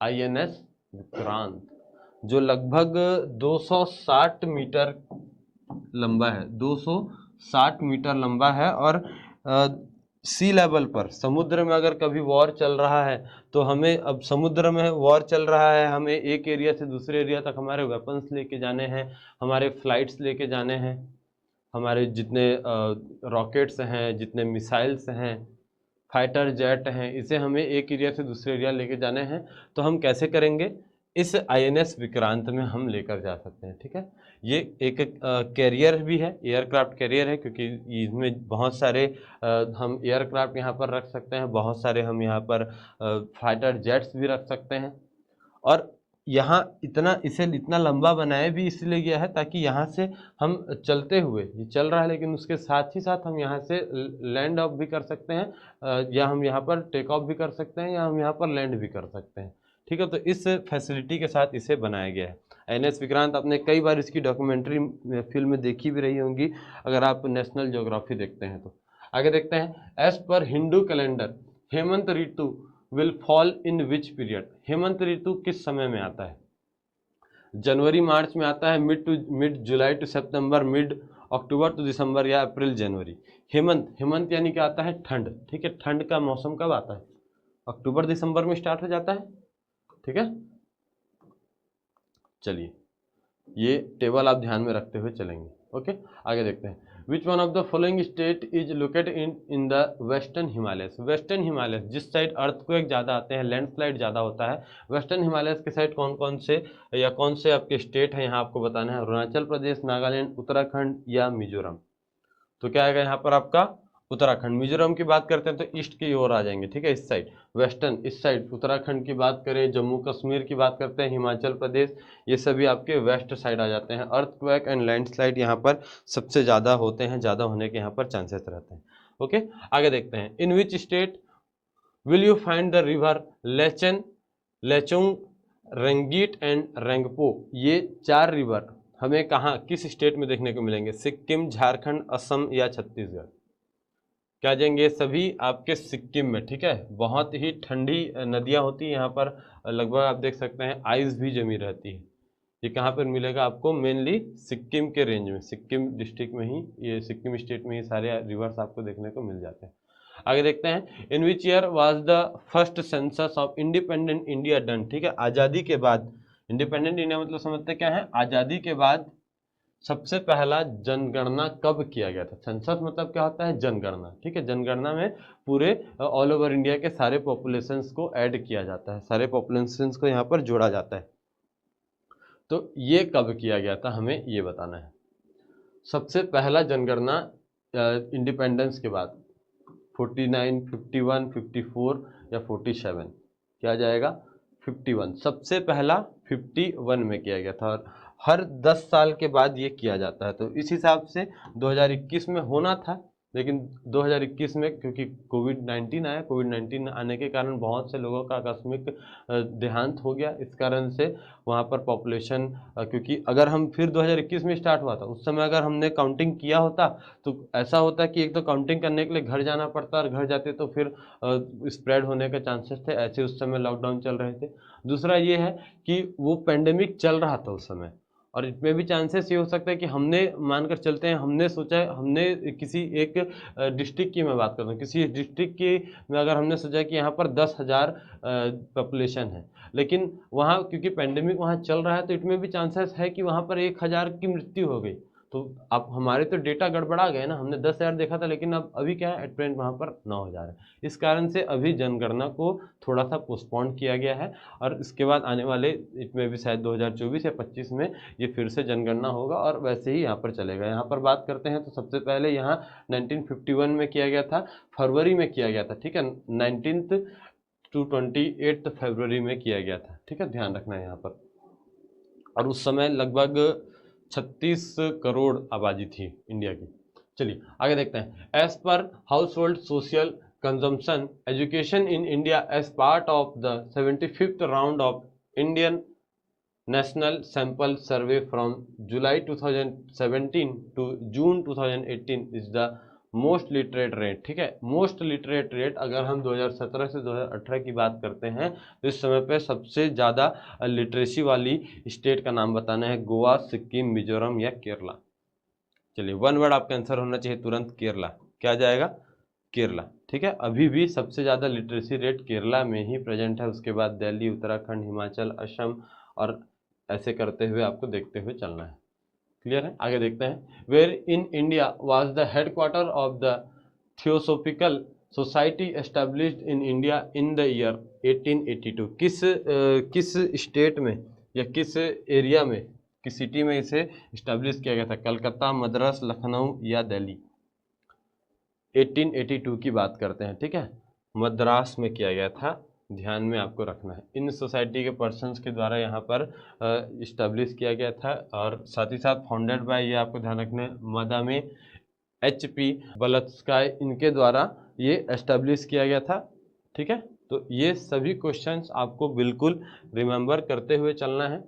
आईएनएस विक्रांत, जो लगभग 260 मीटर लंबा है, 260 मीटर लंबा है। और सी लेवल पर, समुद्र में अगर कभी वॉर चल रहा है तो हमें, अब समुद्र में वॉर चल रहा है, हमें एक एरिया से दूसरे एरिया तक हमारे वेपन्स लेके जाने हैं, हमारे फ्लाइट्स लेके जाने हैं, हमारे जितने रॉकेट्स हैं, जितने मिसाइल्स हैं, फाइटर जेट हैं, इसे हमें एक एरिया से दूसरे एरिया लेके जाने हैं। तो हम कैसे करेंगे? इस आईएनएस विक्रांत में हम लेकर जा सकते हैं। ठीक है, ये एक कैरियर भी है, एयरक्राफ्ट कैरियर है, क्योंकि इसमें बहुत सारे हम एयरक्राफ्ट यहाँ पर रख सकते हैं, बहुत सारे हम यहाँ पर फाइटर जेट्स भी रख सकते हैं। और यहाँ इतना लंबा बनाया भी इसलिए गया है ताकि यहाँ से हम चलते हुए, ये चल रहा है लेकिन उसके साथ ही साथ हम यहाँ से लैंड ऑफ भी कर सकते हैं, या हम यहाँ पर टेक ऑफ भी कर सकते हैं, या हम यहाँ पर लैंड भी कर सकते हैं। ठीक है, तो इस फैसिलिटी के साथ इसे बनाया गया है। एनएस विक्रांत, आपने कई बार इसकी डॉक्यूमेंट्री फिल्म में देखी भी रही होंगी अगर आप नेशनल ज्योग्राफी देखते हैं तो। आगे देखते हैं। As per Hindu calendar Hemant ritu will fall in which period? Hemant ऋतु किस समय में आता है? जनवरी मार्च में आता है, mid July to September, mid October to December, या अप्रैल जनवरी? हेमंत यानी क्या आता है? ठंड। ठीक है, ठंड का मौसम कब आता है? अक्टूबर दिसंबर में स्टार्ट हो जाता है। ठीक है, चलिए ये टेबल आप ध्यान में रखते हुए चलेंगे। ओके, आगे देखते हैं। Which one of the following state is located in the western Himalayas? Western Himalayas, जिस साइड अर्थक्वेक ज़्यादा आते हैं, लैंडस्लाइड ज़्यादा होता है, वेस्टर्न हिमालयस के साइड कौन कौन से या कौन से आपके स्टेट हैं यहाँ आपको बताना है? अरुणाचल प्रदेश, नागालैंड, उत्तराखंड या मिजोरम? तो क्या आएगा यहाँ पर आपका? उत्तराखंड। मिजोरम की बात करते हैं तो ईस्ट की ओर आ जाएंगे, ठीक है, इस साइड, वेस्टर्न इस साइड। उत्तराखंड की बात करें, जम्मू कश्मीर की बात करते हैं, हिमाचल प्रदेश, ये सभी आपके वेस्ट साइड आ जाते हैं। अर्थक्वेक एंड लैंडस्लाइड यहाँ पर सबसे ज़्यादा होते हैं, ज़्यादा होने के यहाँ पर चांसेस रहते हैं। ओके, आगे देखते हैं। In which state will you find the river Lachen, Lachung, Rangit and Rangpo? ये 4 रिवर हमें कहाँ, किस स्टेट में देखने को मिलेंगे? सिक्किम, झारखंड, असम या छत्तीसगढ़? क्या जाएंगे? सभी आपके सिक्किम में, ठीक है। बहुत ही ठंडी नदियाँ होती है यहाँ पर, लगभग आप देख सकते हैं आइस भी जमी रहती है। ये कहाँ पर मिलेगा आपको? मेनली सिक्किम के रेंज में, सिक्किम डिस्ट्रिक्ट में ही, ये सिक्किम स्टेट में ही सारे रिवर्स आपको देखने को मिल जाते हैं। आगे देखते हैं। In which year was the first census of independent India done? ठीक है, आज़ादी के बाद, इंडिपेंडेंट इंडिया मतलब समझते क्या है, आज़ादी के बाद सबसे पहला जनगणना कब किया गया था? सेंसस मतलब क्या होता है? जनगणना, ठीक है। जनगणना में पूरे ऑल ओवर इंडिया के सारे पॉपुलेशंस को ऐड किया जाता है, सारे पॉपुलेशंस को यहाँ पर जोड़ा जाता है। तो ये कब किया गया था, हमें ये बताना है। सबसे पहला जनगणना इंडिपेंडेंस के बाद, 49, 51, 54 या 47? क्या जाएगा? 51। सबसे पहला 51 में किया गया था, और हर 10 साल के बाद ये किया जाता है। तो इस हिसाब से 2021 में होना था, लेकिन 2021 में क्योंकि कोविड-19 आया, कोविड-19 आने के कारण बहुत से लोगों का आकस्मिक देहांत हो गया। इस कारण से वहाँ पर पॉपुलेशन, क्योंकि अगर हम फिर 2021 में स्टार्ट हुआ था, उस समय अगर हमने काउंटिंग किया होता तो ऐसा होता कि एक तो काउंटिंग करने के लिए घर जाना पड़ता, और घर जाते तो फिर स्प्रेड होने के चांसेस थे, ऐसे उस समय लॉकडाउन चल रहे थे। दूसरा ये है कि वो पेंडेमिक चल रहा था उस समय, और इसमें भी चांसेस ये हो सकता है कि हमने, मानकर चलते हैं, हमने सोचा, हमने किसी एक डिस्ट्रिक्ट की मैं बात करता हूँ, किसी डिस्ट्रिक्ट की में अगर हमने सोचा कि यहाँ पर 10,000 पॉपुलेशन है, लेकिन वहाँ क्योंकि पेंडेमिक वहाँ चल रहा है, तो इसमें भी चांसेस है कि वहाँ पर 1,000 की मृत्यु हो गई। तो अब हमारे तो डेटा गड़बड़ा गए ना, हमने 10,000 देखा था, लेकिन अब अभी क्या है, एट प्रेजेंट वहाँ पर 9,000 है। इस कारण से अभी जनगणना को थोड़ा सा पोस्टपोन किया गया है, और इसके बाद आने वाले इसमें भी शायद 2024 या 25 में ये फिर से जनगणना होगा, और वैसे ही यहाँ पर चलेगा। यहाँ पर बात करते हैं तो सबसे पहले यहाँ 1951 में किया गया था, फरवरी में किया गया था, ठीक है। 19th to 28 फरवरी में किया गया था, ठीक है, ध्यान रखना है यहाँ पर। और उस समय लगभग 36 करोड़ आबादी थी इंडिया की। चलिए आगे देखते हैं। As per household social consumption education in India as part of the 75th round of Indian national sample survey from July 2017 to June 2018 is the most literate rate, ठीक है। मोस्ट लिटरेट रेट अगर हम 2017 से 2018 की बात करते हैं तो इस समय पे सबसे ज़्यादा लिटरेसी वाली स्टेट का नाम बताना है, गोवा, सिक्किम, मिजोरम या केरला। चलिए, वन वर्ड आपका आंसर होना चाहिए तुरंत, केरला। क्या जाएगा? केरला, ठीक है। अभी भी सबसे ज़्यादा लिटरेसी रेट केरला में ही प्रेजेंट है, उसके बाद दिल्ली, उत्तराखंड, हिमाचल, असम, और ऐसे करते हुए आपको देखते हुए चलना है। क्लियर है? आगे देखते हैं। Where in India was the headquarter of the Theosophical Society established in India in the year 1882? किस स्टेट में या किस एरिया में, किस सिटी में इसे इस्टेब्लिश किया गया था? कलकत्ता, मद्रास, लखनऊ या दिल्ली? 1882 की बात करते हैं, ठीक है। मद्रास में किया गया था, ध्यान में आपको रखना है। इन सोसाइटी के पर्सन्स के द्वारा यहाँ पर इस्टेब्लिश किया गया था, और साथ ही साथ फाउंडेड बाय, ये आपको ध्यान रखना है, मादामे HP बलत्स्काय, इनके द्वारा ये एस्टेब्लिश किया गया था, ठीक है। तो ये सभी क्वेश्चंस आपको बिल्कुल रिमेंबर करते हुए चलना है।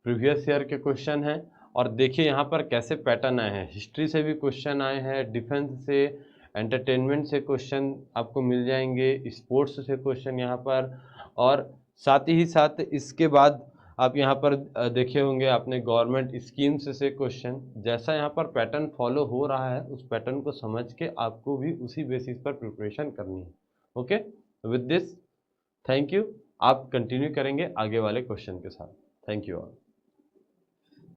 प्रीवियस ईयर के क्वेश्चन हैं, और देखिए यहाँ पर कैसे पैटर्न आए हैं। हिस्ट्री से भी क्वेश्चन आए हैं, डिफेंस से, एंटरटेनमेंट से क्वेश्चन आपको मिल जाएंगे, स्पोर्ट्स से क्वेश्चन यहाँ पर, और साथ ही साथ इसके बाद आप यहाँ पर देखे होंगे आपने गवर्नमेंट स्कीम्स से क्वेश्चन। जैसा यहाँ पर पैटर्न फॉलो हो रहा है, उस पैटर्न को समझ के आपको भी उसी बेसिस पर प्रिपरेशन करनी है। Okay, with this thank you. आप कंटिन्यू करेंगे आगे वाले क्वेश्चन के साथ। Thank you all.